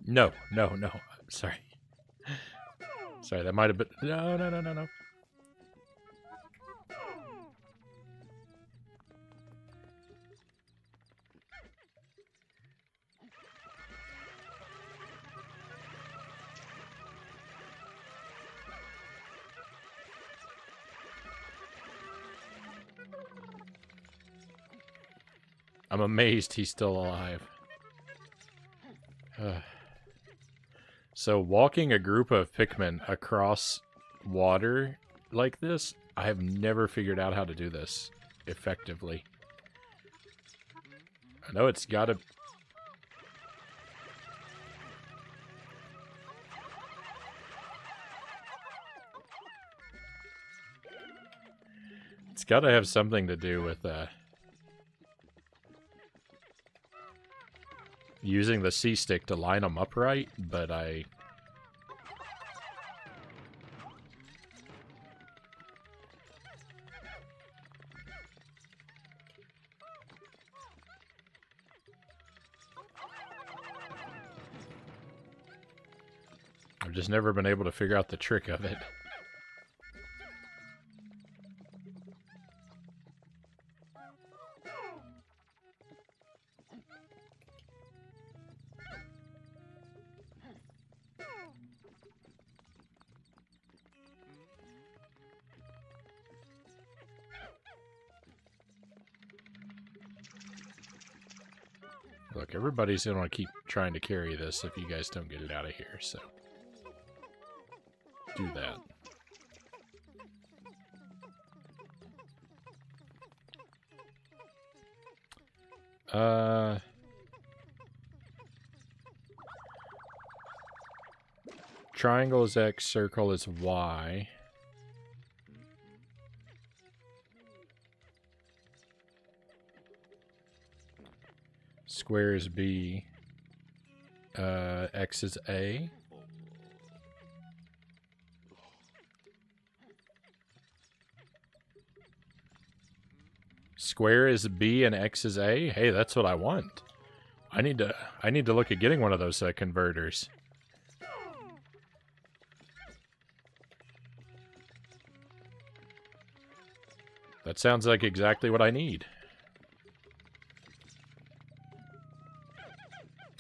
No. Sorry. Sorry, that might have been... No. I'm amazed he's still alive. So walking a group of Pikmin across water like this, I have never figured out how to do this effectively. I know it's gotta... It's gotta have something to do with, using the C-stick to line them upright, but I've just never been able to figure out the trick of it. Look, everybody's going to keep trying to carry this if you guys don't get it out of here, so do that. Triangle is X, circle is Y. Square is B. X is A. Square is B and X is A. Hey, that's what I want. I need to look at getting one of those converters. That sounds like exactly what I need.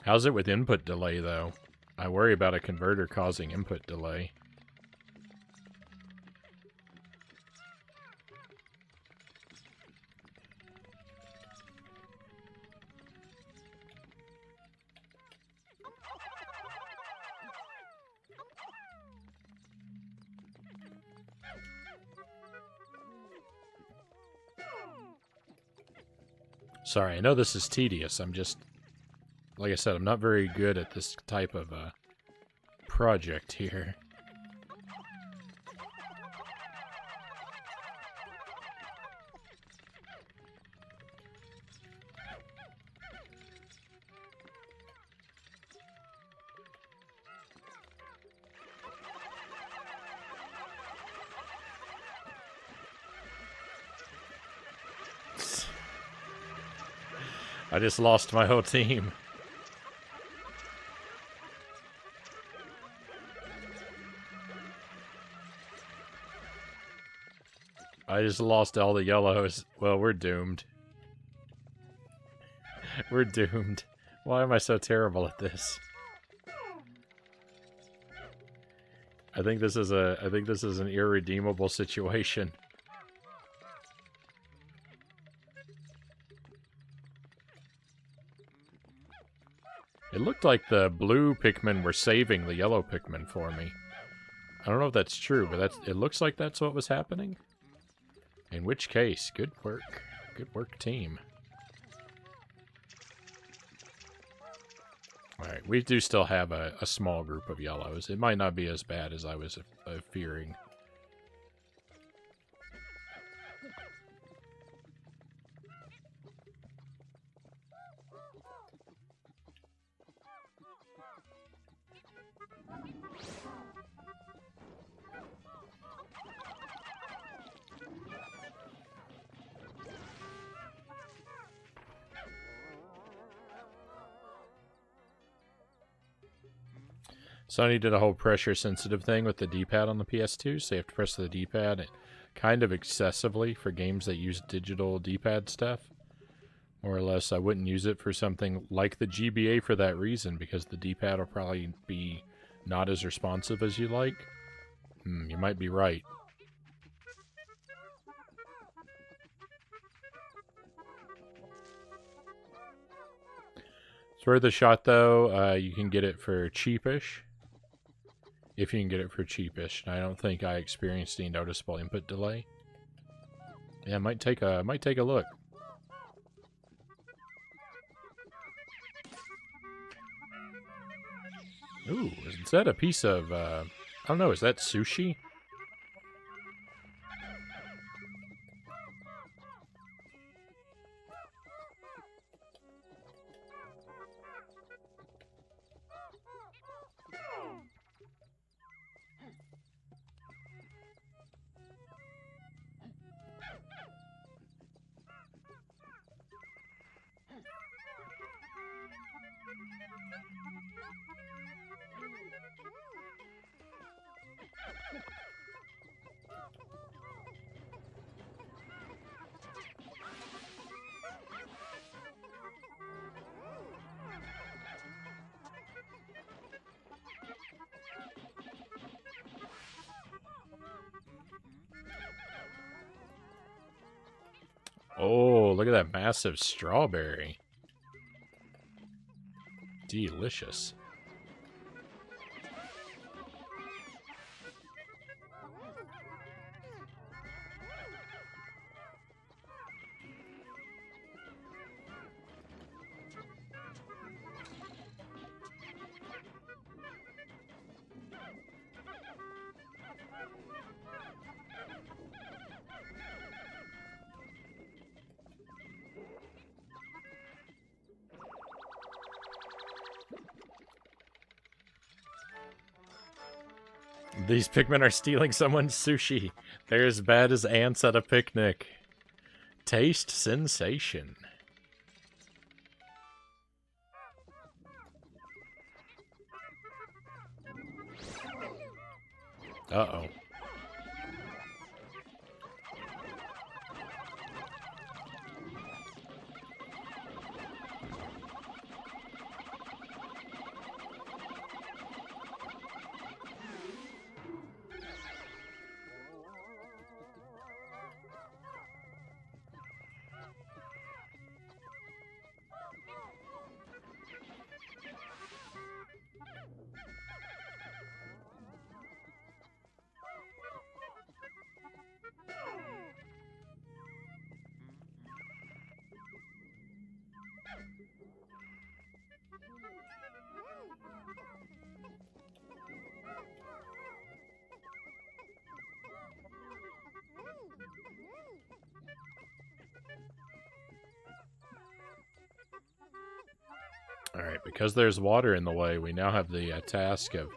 How's it with input delay, though? I worry about a converter causing input delay. Sorry, I know this is tedious. I'm just... Like I said, I'm not very good at this type of project here. I just lost my whole team. I just lost all the yellows. Well, we're doomed. We're doomed. Why am I so terrible at this? I think this is an irredeemable situation. It looked like the blue Pikmin were saving the yellow Pikmin for me. I don't know if that's true, but it looks like that's what was happening. In which case, good work. Good work, team. Alright, we do still have a small group of yellows. It might not be as bad as I was fearing. Sony did a whole pressure-sensitive thing with the D-pad on the PS2, so you have to press the D-pad kind of excessively for games that use digital D-pad stuff. More or less, I wouldn't use it for something like the GBA for that reason, because the D-pad will probably be not as responsive as you like. You might be right. It's worth a shot, though. You can get it for cheapish. If you can get it for cheapish. I don't think I experienced any noticeable input delay. Yeah, might take a look. Ooh, is that a piece of I don't know, is that sushi? Oh, look at that massive strawberry. delicious. These Pikmin are stealing someone's sushi. They're as bad as ants at a picnic. Taste sensation. Uh-oh. Alright, because there's water in the way, we now have the task of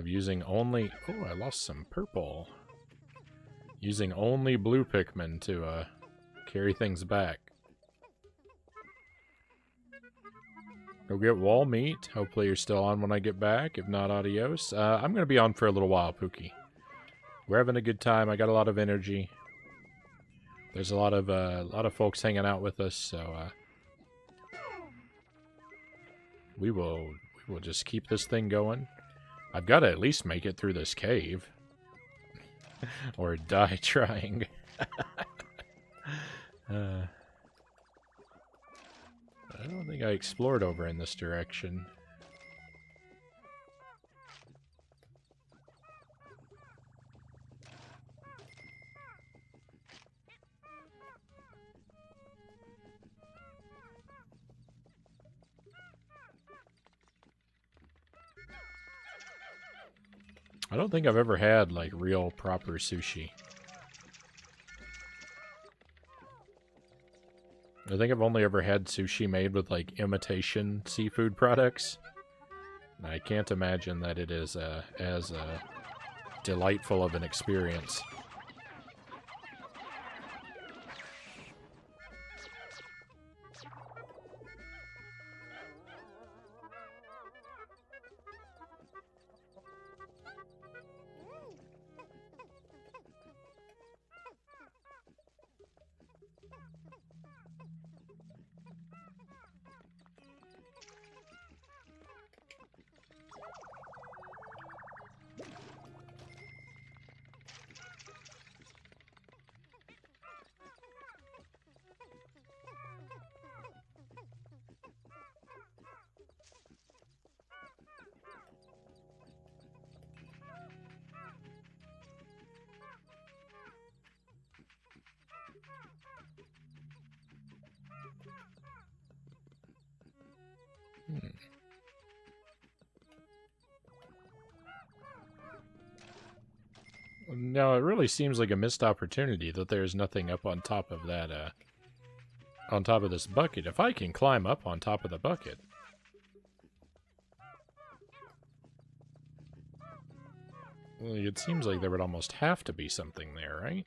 using only... Oh, I lost some purple. Using only blue Pikmin to carry things back. Go get wall meat. Hopefully you're still on when I get back. If not, adios. I'm going to be on for a little while, Pookie. We're having a good time. I got a lot of energy. There's a lot of folks hanging out with us, so we will just keep this thing going. I've got to at least make it through this cave. Or die trying. I don't think I explored over in this direction. I don't think I've ever had, like, real proper sushi. I think I've only ever had sushi made with, like, imitation seafood products. I can't imagine that it is as delightful of an experience. No, it really seems like a missed opportunity that there's nothing up on top of that, on top of this bucket. If I can climb up on top of the bucket. Well, it seems like there would almost have to be something there, right?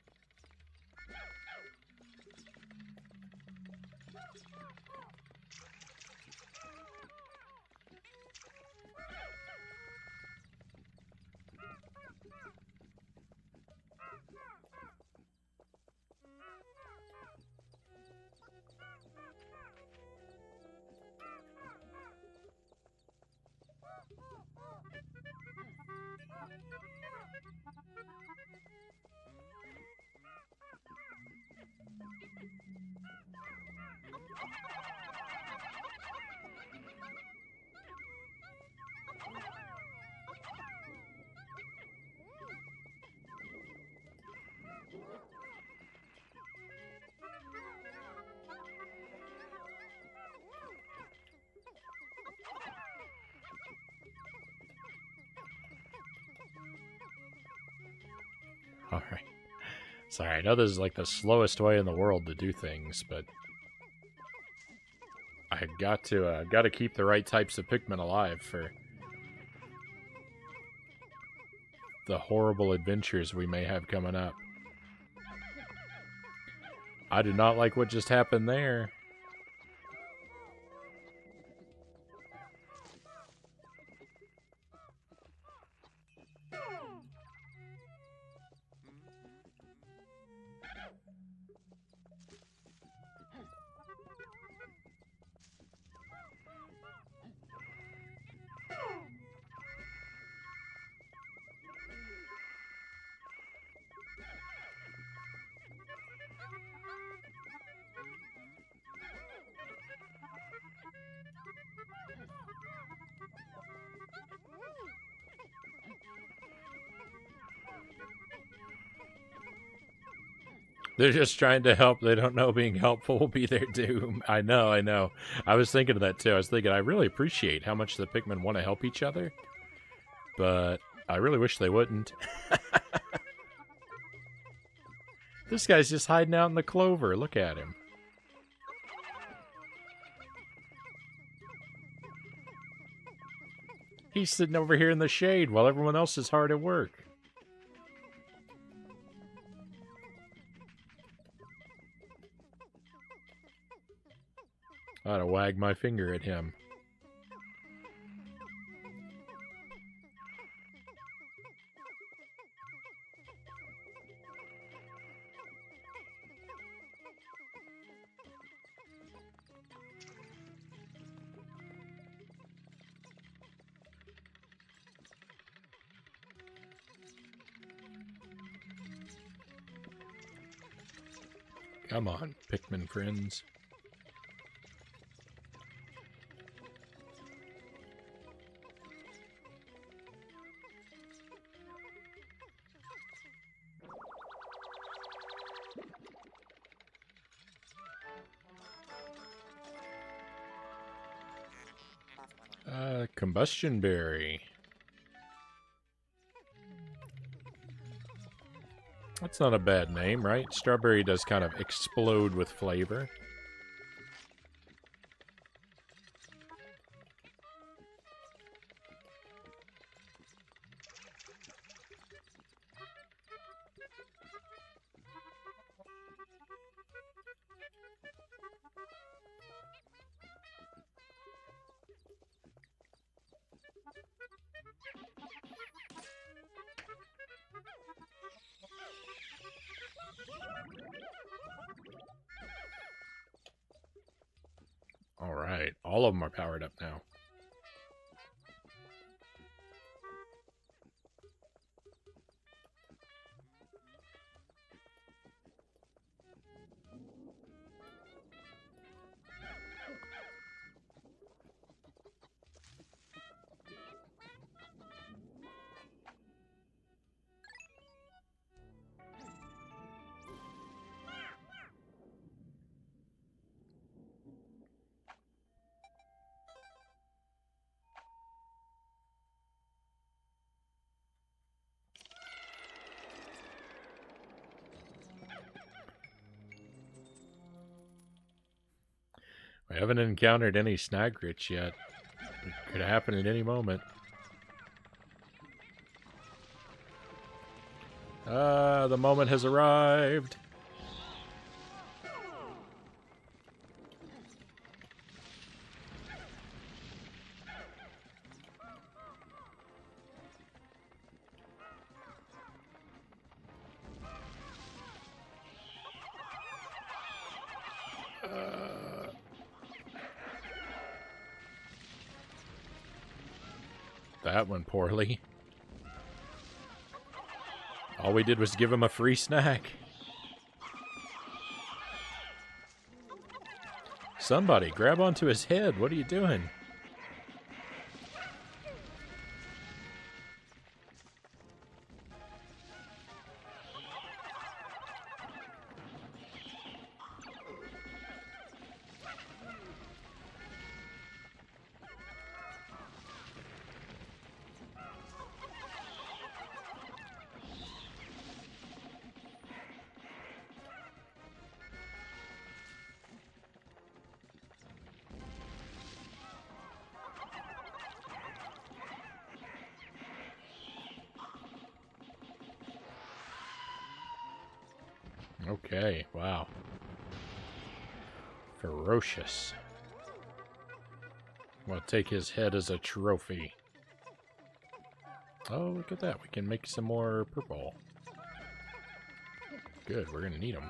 Alright. Sorry, I know this is like the slowest way in the world to do things, but I got to keep the right types of Pikmin alive for the horrible adventures we may have coming up. I do not like what just happened there. They're just trying to help. They don't know being helpful will be their doom. I know, I know. I was thinking of that too. I was thinking I really appreciate how much the Pikmin want to help each other, but I really wish they wouldn't. This guy's just hiding out in the clover. Look at him. He's sitting over here in the shade while everyone else is hard at work. I ought to wag my finger at him. Come on, Pikmin friends. Combustion berry. That's not a bad name, right? Strawberry does kind of explode with flavor. Alright, all of them are powered up now. We haven't encountered any Snagrits yet. It could happen at any moment. The moment has arrived. That went poorly. All we did was give him a free snack. Somebody, grab onto his head. What are you doing? Okay, wow. Ferocious. We'll take his head as a trophy. Oh, look at that. We can make some more purple. Good, we're gonna need them.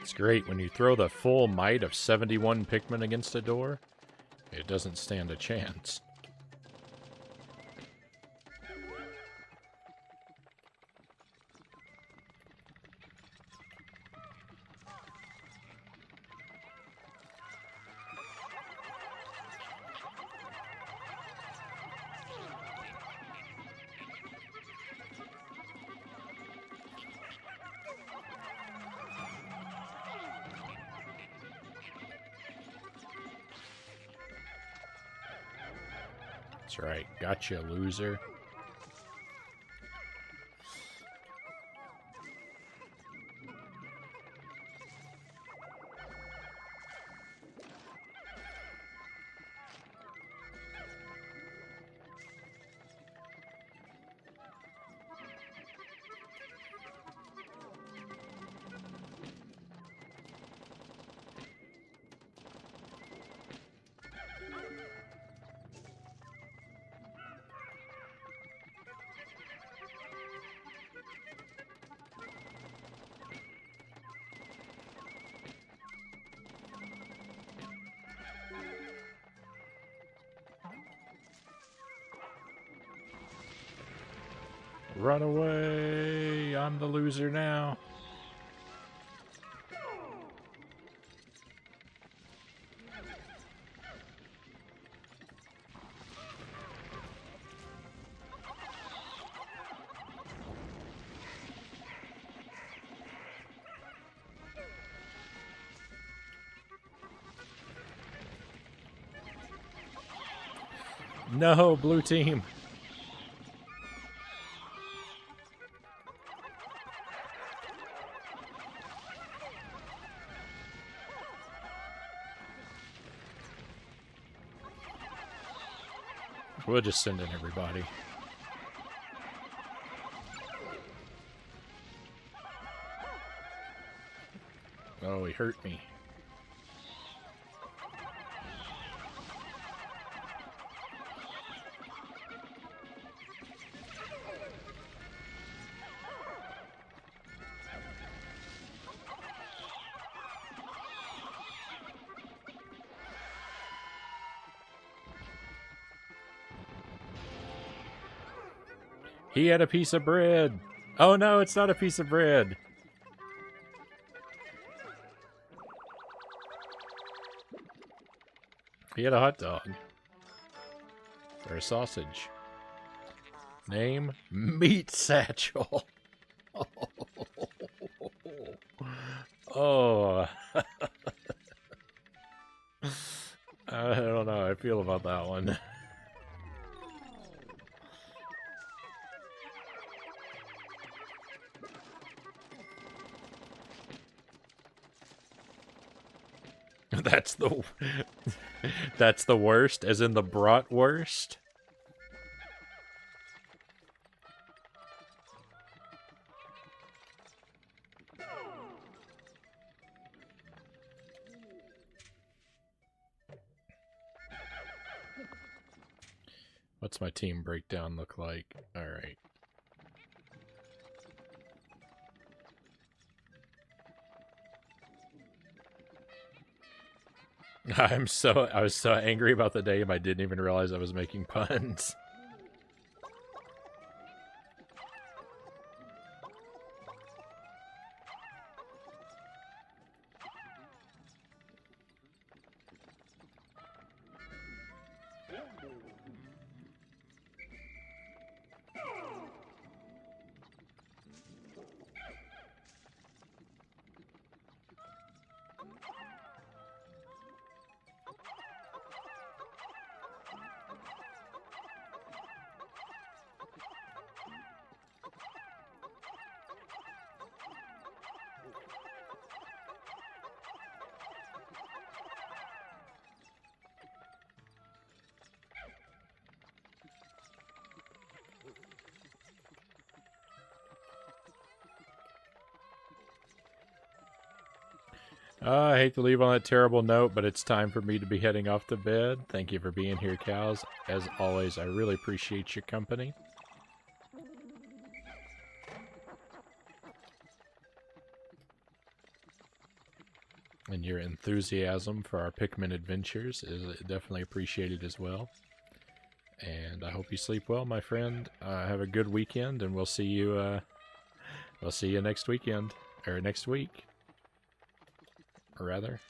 It's great when you throw the full might of 71 Pikmin against a door, it doesn't stand a chance. That's right. Gotcha, loser. Run away! I'm the loser now. No, blue team. We'll just send in everybody. Oh, he hurt me. He had a piece of bread. Oh no, it's not a piece of bread. He had a hot dog. Or a sausage. Name? Meat Satchel. Oh. I don't know how I feel about that one. That's the worst, as in the bratwurst. What's my team breakdown look like? All right. I was so angry about the game I didn't even realize I was making puns. I hate to leave on that terrible note, but it's time for me to be heading off to bed. Thank you for being here, cows. As always, I really appreciate your company. And your enthusiasm for our Pikmin adventures is definitely appreciated as well. And I hope you sleep well, my friend. Have a good weekend, and we'll see you. We'll see you next weekend, or next week, or rather.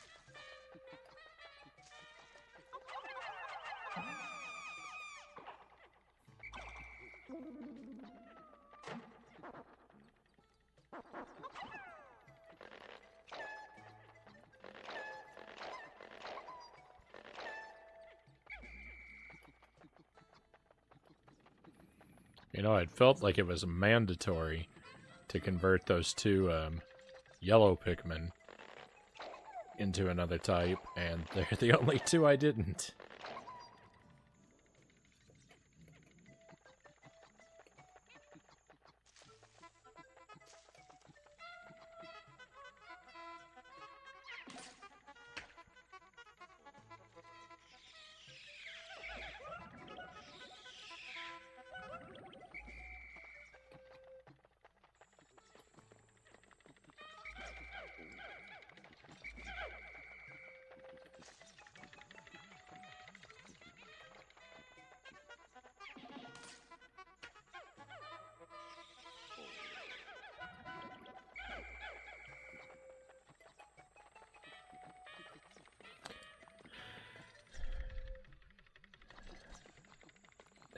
You know, it felt like it was mandatory to convert those two yellow Pikmin into another type, and they're the only two I didn't.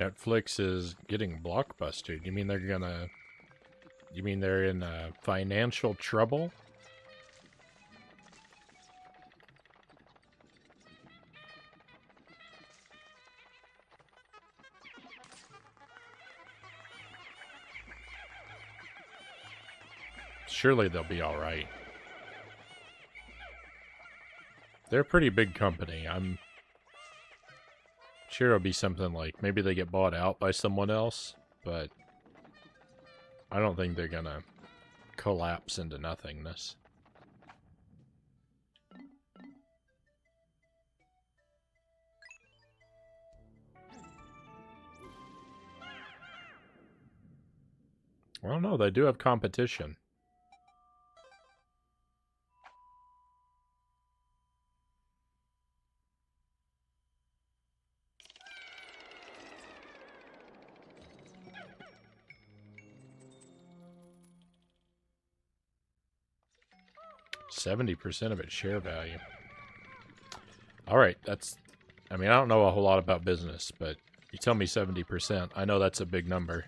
Netflix is getting blockbustered. You mean they're gonna... You mean they're in financial trouble? Surely they'll be alright. They're a pretty big company. I'm sure it'll be something like, maybe they get bought out by someone else, but I don't think they're gonna collapse into nothingness. Well, no, they do have competition. %70 of its share value. Alright, that's... I mean, I don't know a whole lot about business, but you tell me 70%. I know that's a big number.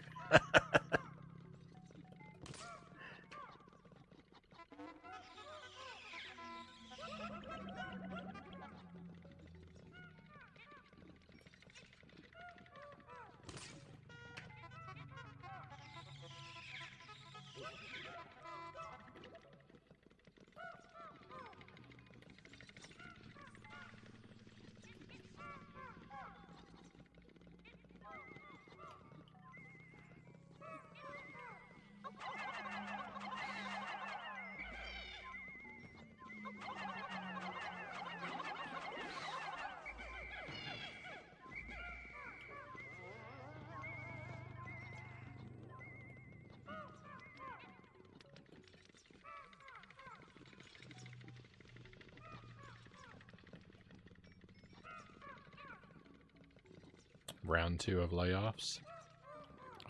Round 2 of layoffs.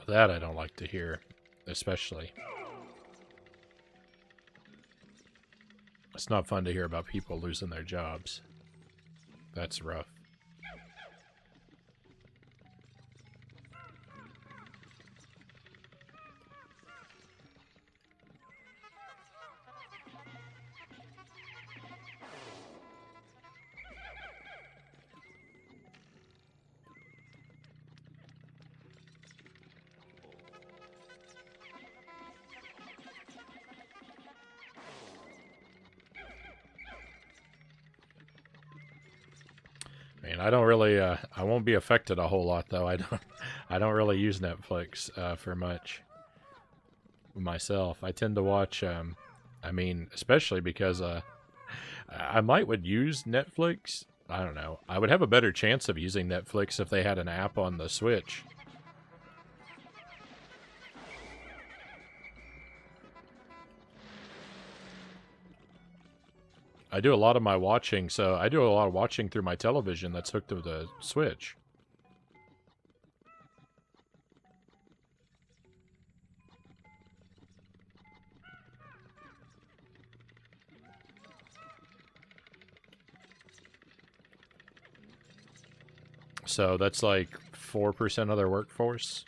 That I don't like to hear, especially. It's not fun to hear about people losing their jobs. That's rough. I mean, I don't really, I won't be affected a whole lot though. I don't really use Netflix for much myself. I tend to watch, I mean, especially because I might would use Netflix. I don't know. I would have a better chance of using Netflix if they had an app on the Switch. I do a lot of my watching, so I do a lot of watching through my television that's hooked to the Switch. So that's like 4% of their workforce.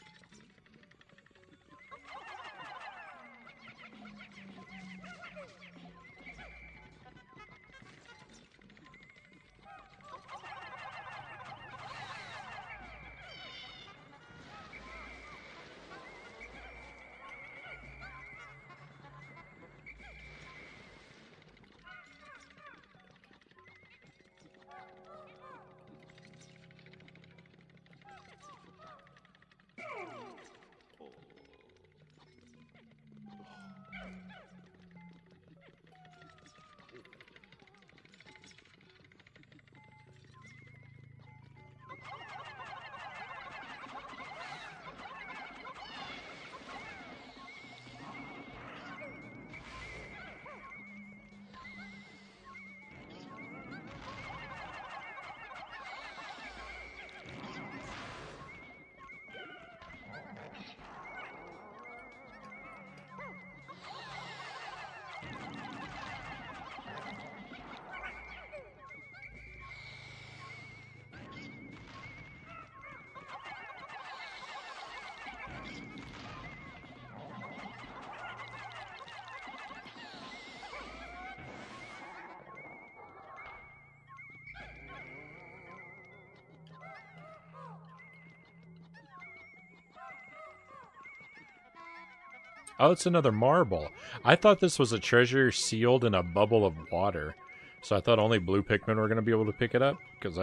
Oh, it's another marble. I thought this was a treasure sealed in a bubble of water. So I thought only blue Pikmin were going to be able to pick it up, because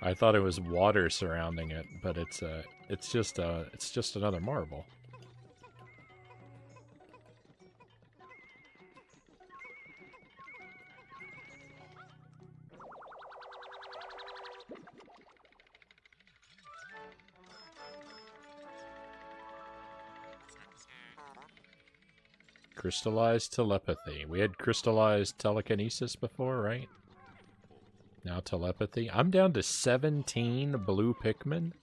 I thought it was water surrounding it, but it's just another marble. Crystallized telepathy. We had crystallized telekinesis before, right? Now telepathy. I'm down to 17 blue Pikmin.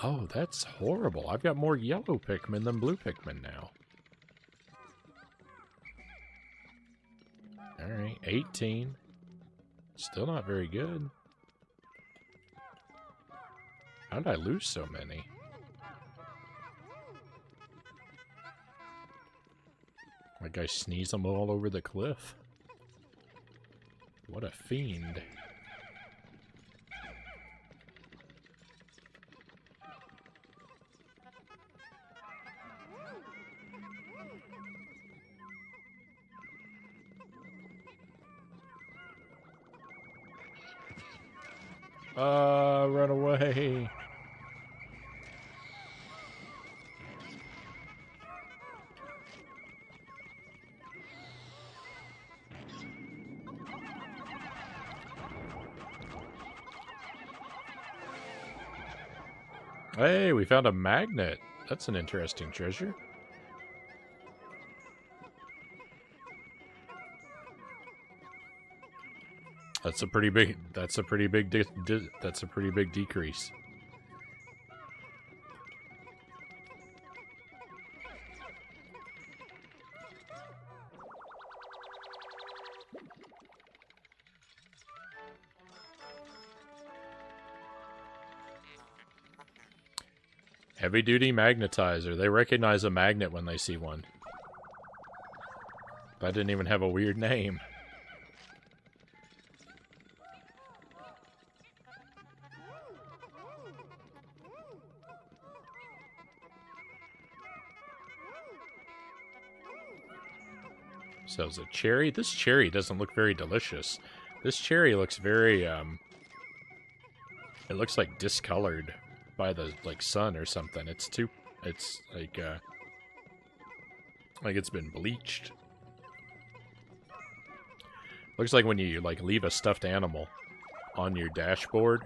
Oh, that's horrible. I've got more yellow Pikmin than blue Pikmin now. Alright, 18. Still not very good. How did I lose so many? Like I sneeze them all over the cliff. What a fiend. Run away. Hey, we found a magnet. That's an interesting treasure. That's a pretty big decrease. Heavy duty magnetizer. They recognize a magnet when they see one. That didn't even have a weird name. So is a cherry? This cherry doesn't look very delicious. This cherry looks very, it looks like discolored by the, like, sun or something. It's like it's been bleached. Looks like when you like leave a stuffed animal on your dashboard,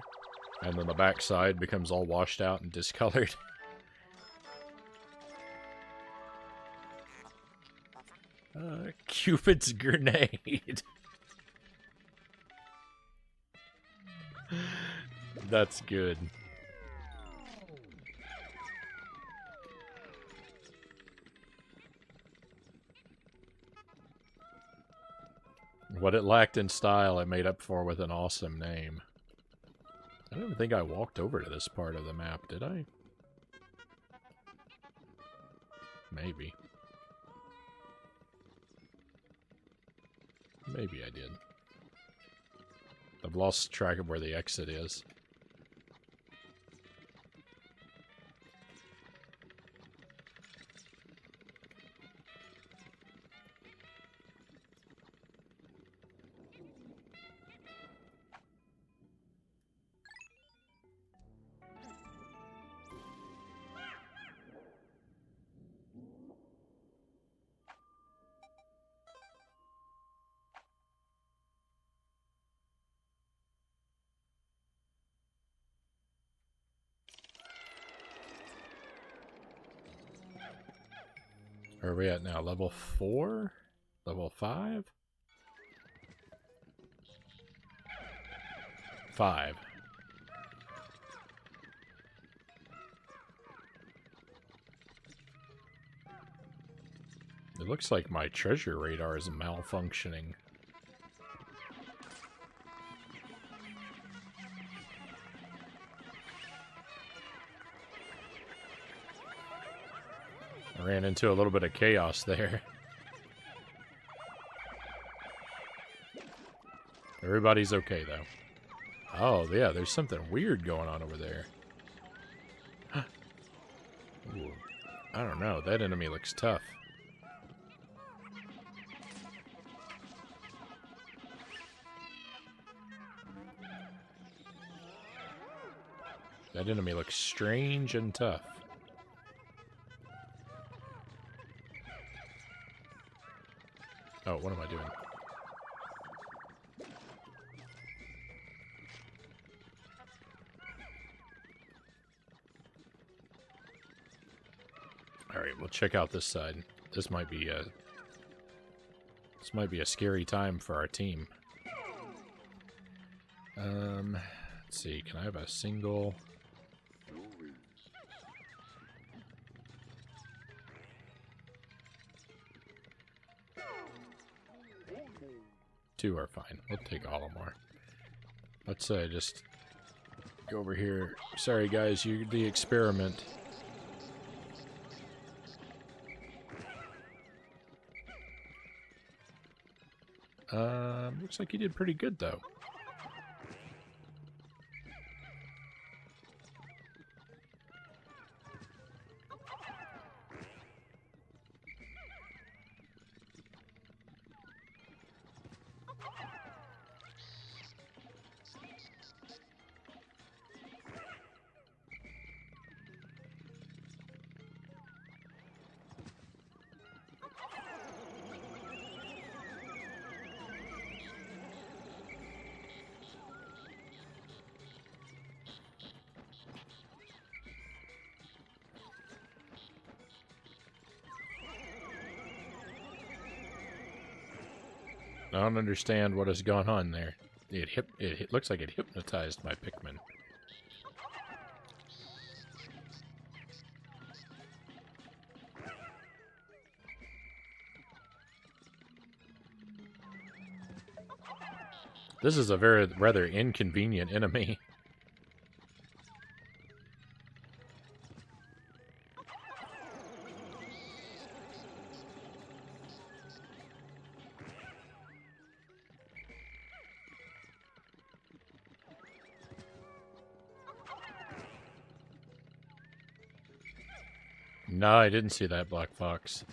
and then the back side becomes all washed out and discolored. Cupid's grenade. That's good. What it lacked in style, it made up for with an awesome name. I don't even think I walked over to this part of the map, did I? Maybe. Maybe I did. I've lost track of where the exit is. Where are we at now? Level 4? Level 5? 5. It looks like my treasure radar is malfunctioning. I ran into a little bit of chaos there. Everybody's okay, though. Oh, yeah, there's something weird going on over there. Ooh, I don't know. That enemy looks tough. That enemy looks strange and tough. Oh, what am I doing? Alright, we'll check out this side. This might be a scary time for our team. Let's see, can I have a single? Two are fine. We'll take all more. Let's just go over here. Sorry guys, you're the experiment. Looks like you did pretty good though. I don't understand what has gone on there. It looks like it hypnotized my Pikmin. This is a rather inconvenient enemy. No, I didn't see that black fox.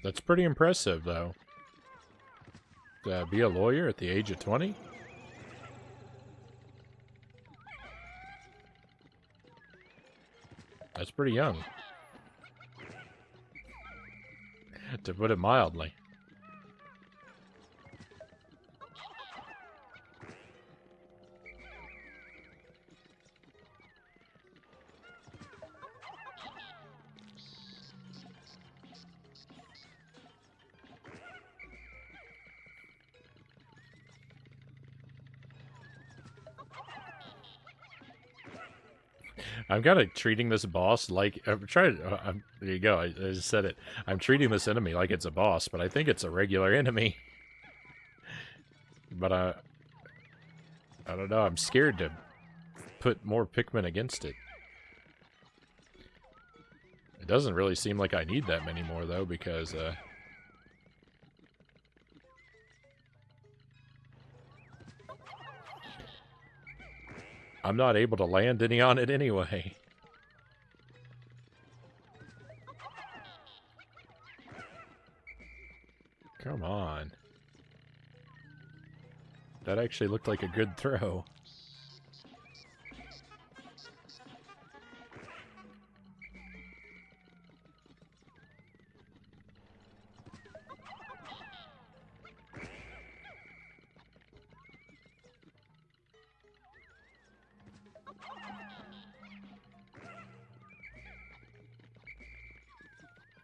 That's pretty impressive, though. To be a lawyer at the age of 20? That's pretty young. to put it mildly. I'm kind of treating this boss like I'm trying. There you go. I just said it. I'm treating this enemy like it's a boss, but I think it's a regular enemy. But I don't know. I'm scared to put more Pikmin against it. It doesn't really seem like I need that many more though, because I'm not able to land any on it anyway. Come on. That actually looked like a good throw.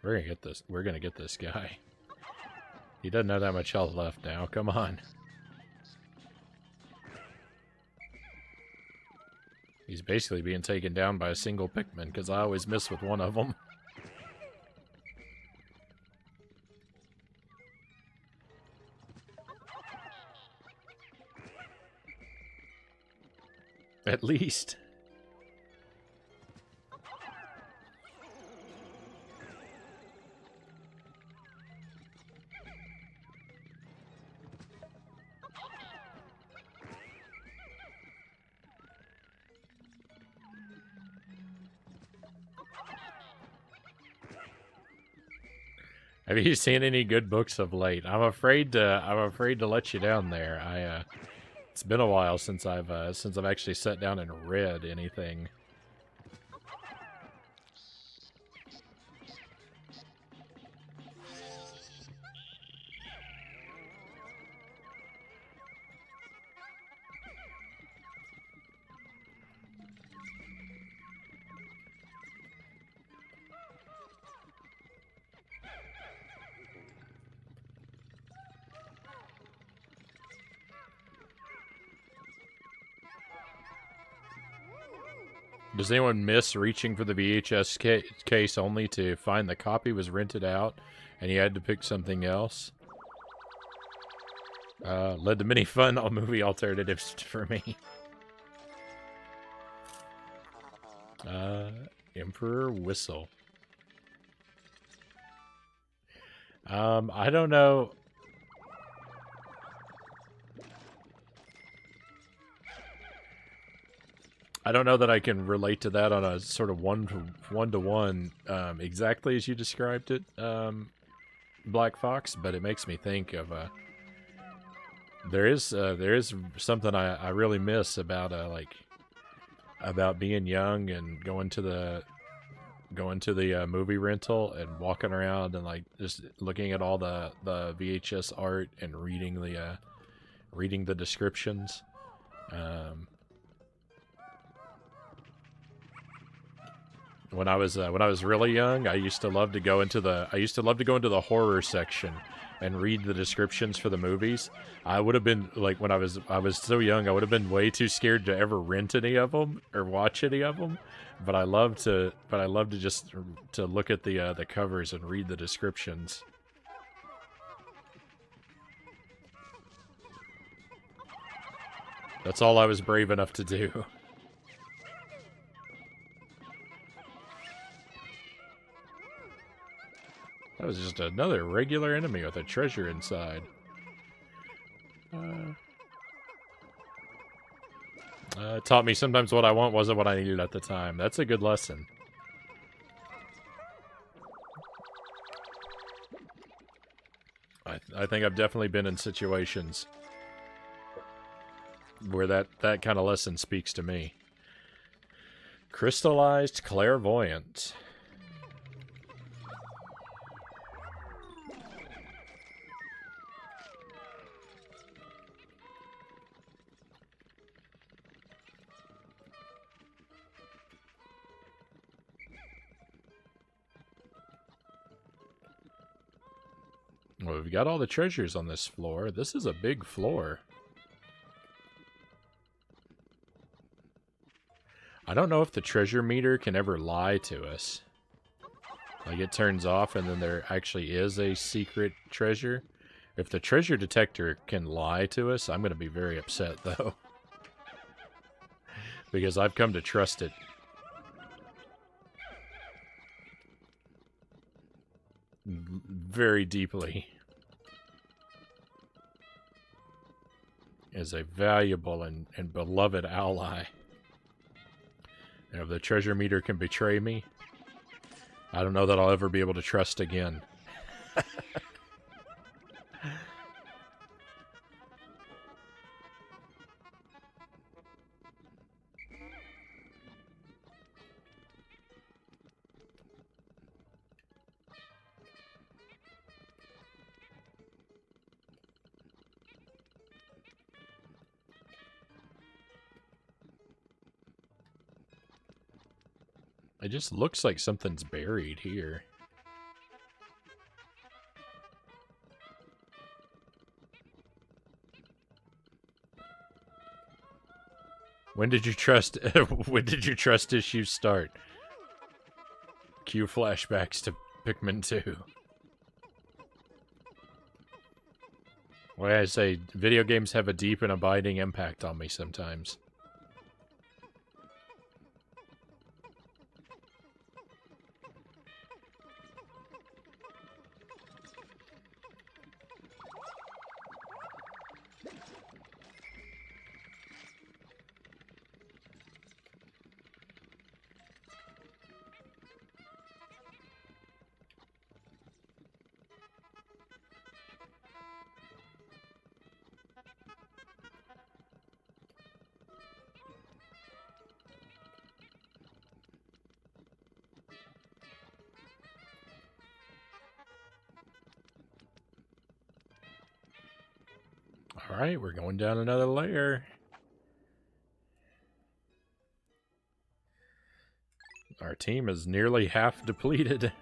We're gonna get this. We're gonna get this guy. He doesn't have that much health left now. Come on. He's basically being taken down by a single Pikmin, because I always miss with one of them. At least. Have you seen any good books of late? I'm afraid to let you down there. It's been a while since I've actually sat down and read anything. Does anyone miss reaching for the VHS case only to find the copy was rented out and you had to pick something else? Led to many fun movie alternatives for me. Emperor Whistle. I don't know. I don't know that I can relate to that on a sort of one-to-one exactly as you described it, Black Fox, but it makes me think of there is something I really miss about about being young and going to the movie rental and walking around and like just looking at all the VHS art and reading the descriptions. When I was really young, I used to love to go into the horror section and read the descriptions for the movies. I would have been like, when I was so young, I would have been way too scared to ever rent any of them or watch any of them. But I love to just to look at the covers and read the descriptions. That's all I was brave enough to do. That was just another regular enemy with a treasure inside. It taught me sometimes what I want wasn't what I needed at the time. That's a good lesson. I think I've definitely been in situations where that kind of lesson speaks to me. Crystallized Clairvoyant. Well, we've got all the treasures on this floor. This is a big floor. I don't know if the treasure meter can ever lie to us. Like, it turns off and then there actually is a secret treasure. If the treasure detector can lie to us, I'm going to be very upset, though. Because I've come to trust it. Very deeply. As a valuable and beloved ally. And if the treasure meter can betray me, I don't know that I'll ever be able to trust again. It just looks like something's buried here. When did you trust when did your trust issues start? Cue flashbacks to Pikmin 2. Like I say, video games have a deep and abiding impact on me sometimes. Alright, we're going down another layer. Our team is nearly half depleted.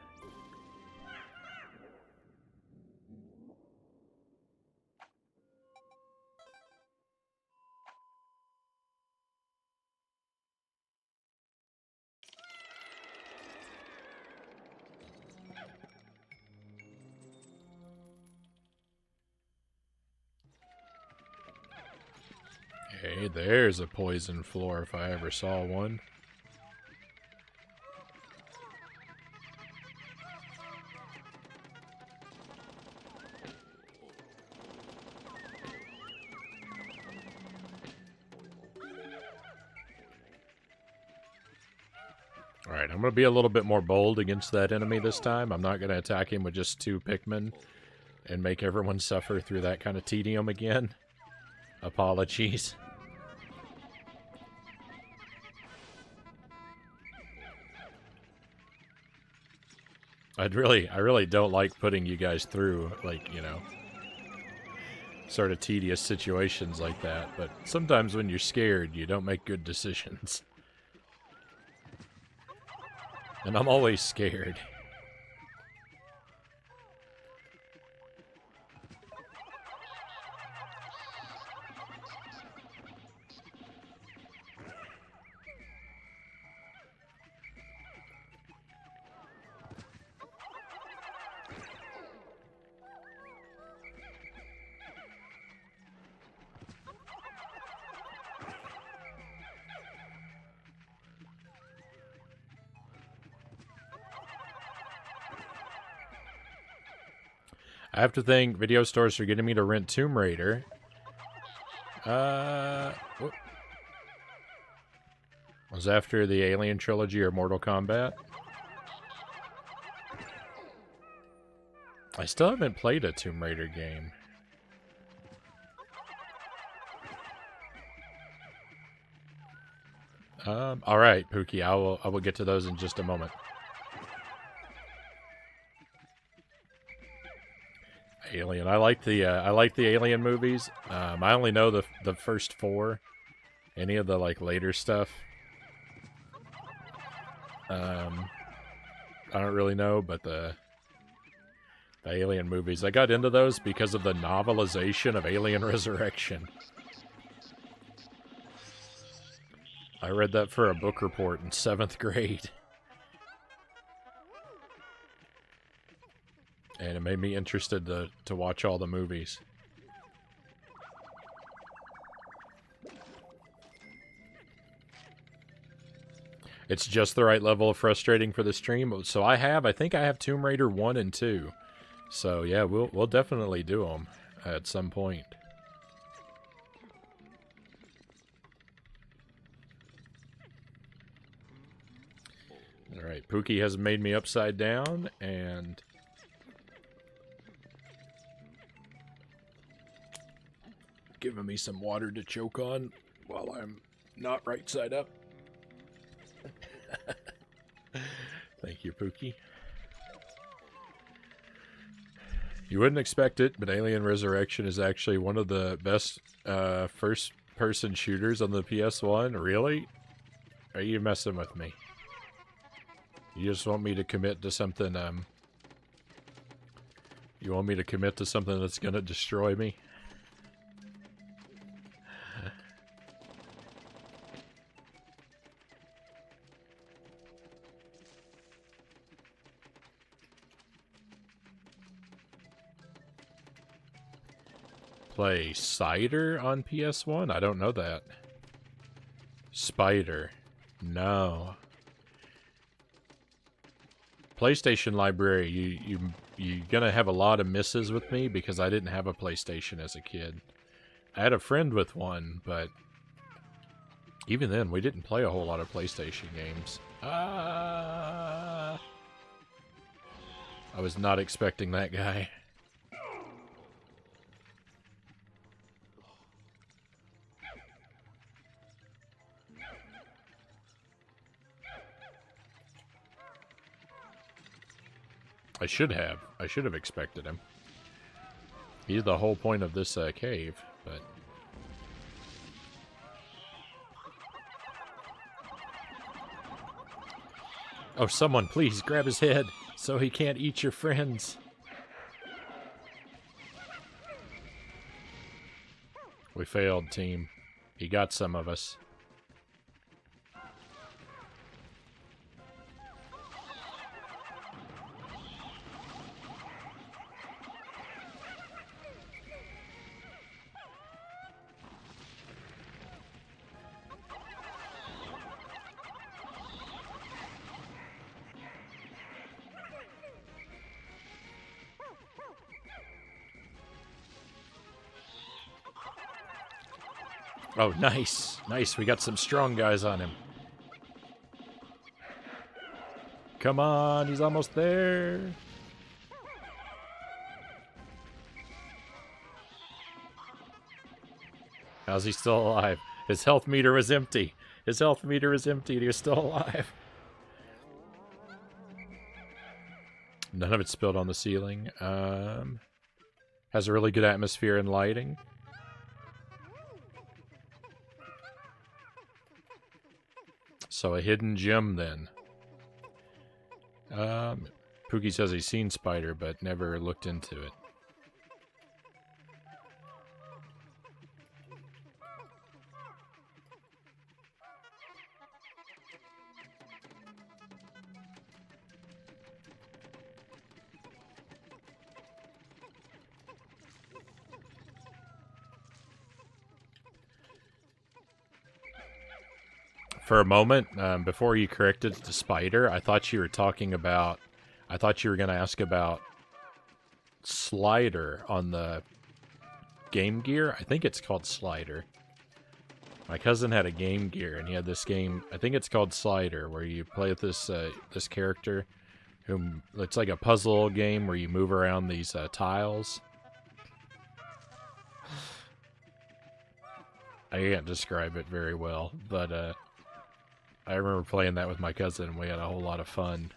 Okay, there's a poison floor if I ever saw one. Alright, I'm going to be a little bit more bold against that enemy this time. I'm not going to attack him with just 2 Pikmin and make everyone suffer through that kind of tedium again. Apologies. I really don't like putting you guys through, like, you know, sort of tedious situations like that, but sometimes when you're scared, you don't make good decisions. And I'm always scared. I have to think video stores are getting me to rent Tomb Raider. Was after the Alien trilogy or Mortal Kombat. I still haven't played a Tomb Raider game. All right, Pookie, I will get to those in just a moment. Alien. I like the Alien movies. I only know the first 4. Any of the like later stuff, I don't really know. But the The Alien movies. I got into those because of the novelization of Alien Resurrection. I read that for a book report in 7th grade. And it made me interested to watch all the movies. It's just the right level of frustrating for the stream. So I think I have Tomb Raider 1 and 2. So yeah, we'll definitely do them at some point. Alright, Pookie has made me upside down, and giving me some water to choke on while I'm not right side up. Thank you, Pookie. You wouldn't expect it, but Alien Resurrection is actually one of the best first-person shooters on the PS1. Really? Are you messing with me? You just want me to commit to something, you want me to commit to something that's gonna destroy me? Play Cider on PS1? I don't know that. Spider. No. PlayStation library, you're gonna have a lot of misses with me because I didn't have a PlayStation as a kid. I had a friend with one, but even then, we didn't play a whole lot of PlayStation games. I was not expecting that guy. I should have expected him. He's the whole point of this cave, but... Oh, someone please grab his head so he can't eat your friends. We failed, team. He got some of us. Oh, nice. Nice. We got some strong guys on him. Come on. He's almost there. How's he still alive? His health meter was empty. His health meter is empty and he was still alive. None of it spilled on the ceiling. Has a really good atmosphere and lighting. So a hidden gem, then. Pookie says he's seen Spider, but never looked into it. For a moment, before you corrected it to Spider, I thought you were talking about... I thought you were going to ask about Slider on the Game Gear. I think it's called Slider. My cousin had a Game Gear, and he had this game... I think it's called Slider, where you play with this this character. Whom it's like a puzzle game where you move around these tiles. I can't describe it very well, but... I remember playing that with my cousin, and we had a whole lot of fun.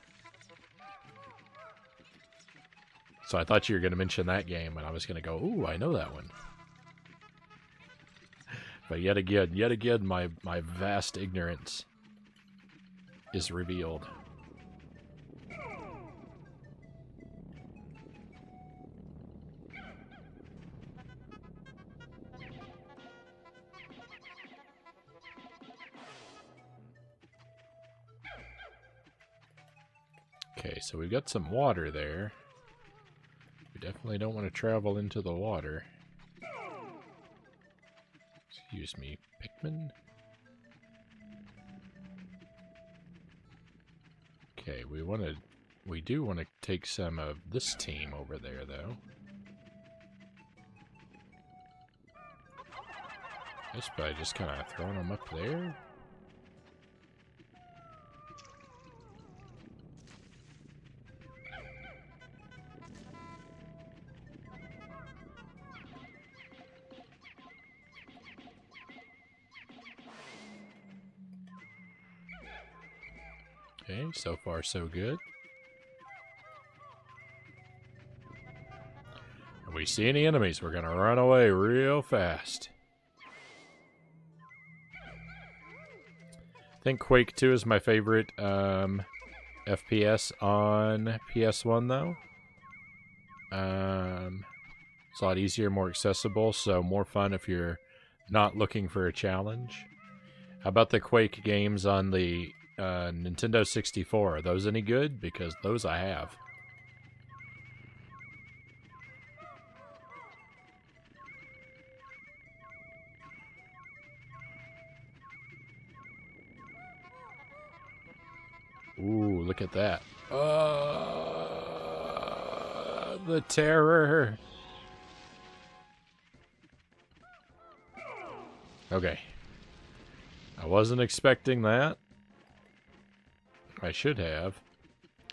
So I thought you were going to mention that game, and I was going to go, ooh, I know that one. But yet again, my vast ignorance is revealed. Okay, so we've got some water there. We definitely don't want to travel into the water. Excuse me, Pikmin? Okay, we do want to take some of this team over there, though. Just by just kind of throwing them up there. Okay, so far so good. If we see any enemies, we're gonna run away real fast. I think Quake 2 is my favorite FPS on PS1, though. It's a lot easier, more accessible, so more fun if you're not looking for a challenge. How about the Quake games on the Nintendo 64? Are those any good? Because those I have. Ooh, look at that. The terror. Okay. I wasn't expecting that. I should have.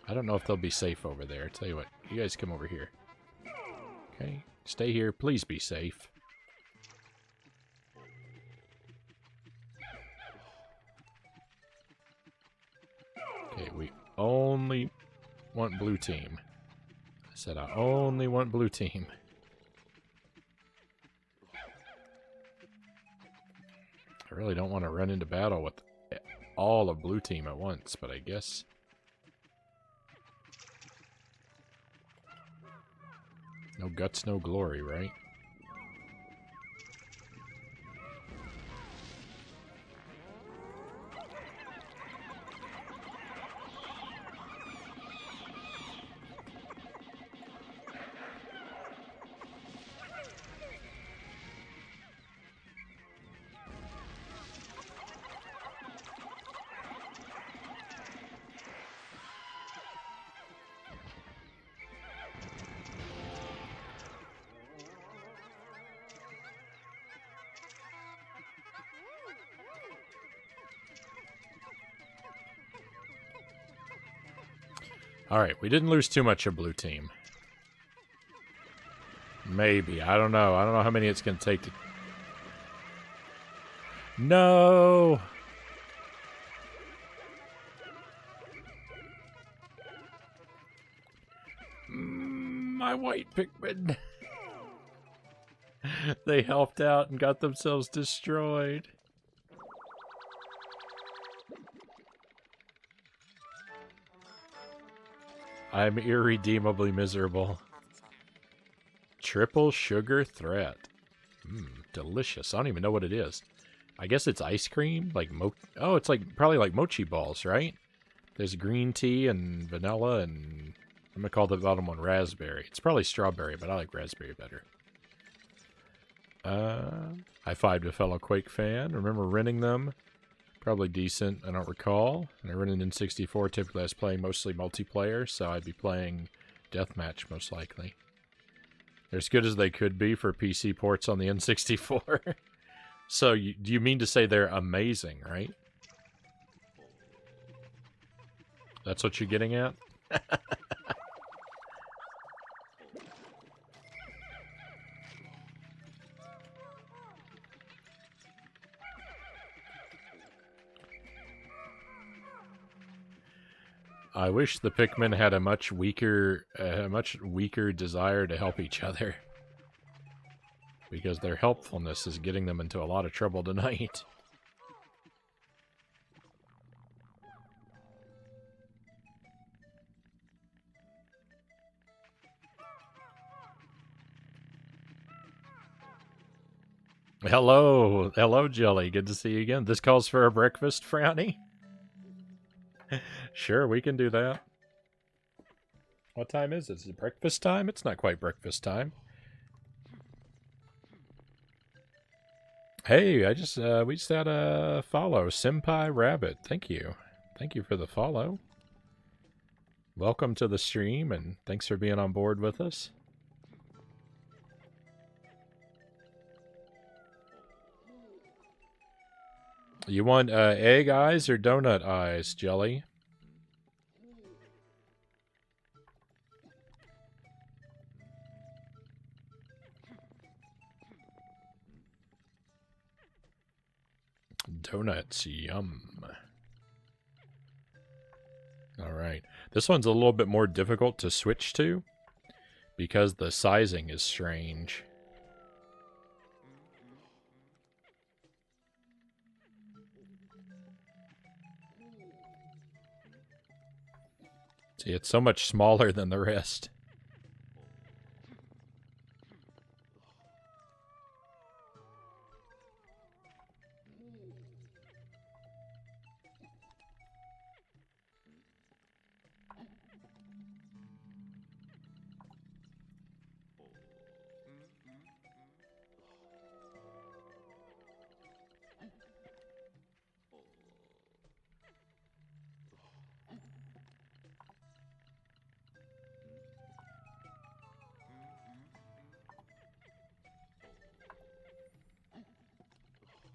I don't know if they'll be safe over there. Tell you what, you guys come over here. Okay, stay here. Please be safe. Okay, we only want blue team. I said I only want blue team. I really don't want to run into battle with all of blue team at once, but I guess... No guts, no glory, right? Alright, we didn't lose too much of blue team. Maybe. I don't know. I don't know how many it's going to take to... No! My white Pikmin. They helped out and got themselves destroyed. I'm irredeemably miserable. Triple sugar threat. Delicious. I don't even know what it is. I guess it's ice cream? Like oh, it's like probably like mochi balls, right? There's green tea and vanilla and I'm gonna call the bottom one raspberry. It's probably strawberry, but I like raspberry better. High five to a fellow Quake fan. Remember renting them? Probably decent, I don't recall. And I rented in N64. Typically I was playing mostly multiplayer, so I'd be playing Deathmatch most likely. They're as good as they could be for PC ports on the N64. So do you mean to say they're amazing, right? That's what you're getting at? I wish the Pikmin had a much weaker desire to help each other. Because their helpfulness is getting them into a lot of trouble tonight. Hello, hello, Jelly. Good to see you again. This calls for a breakfast, Frownie? Sure, we can do that. What time is it? Is it breakfast time? It's not quite breakfast time. Hey, we just had a follow. Senpai Rabbit. Thank you. Thank you for the follow. Welcome to the stream, and thanks for being on board with us. You want egg eyes or donut eyes, Jelly? Donuts, yum. Alright. This one's a little bit more difficult to switch to because the sizing is strange. See, it's so much smaller than the rest.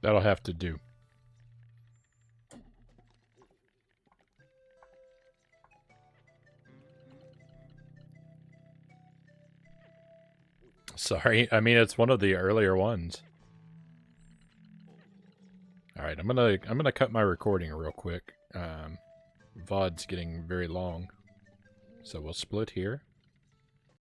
That'll have to do. Sorry, I mean it's one of the earlier ones. All right, I'm gonna cut my recording real quick. VOD's getting very long, so we'll split here.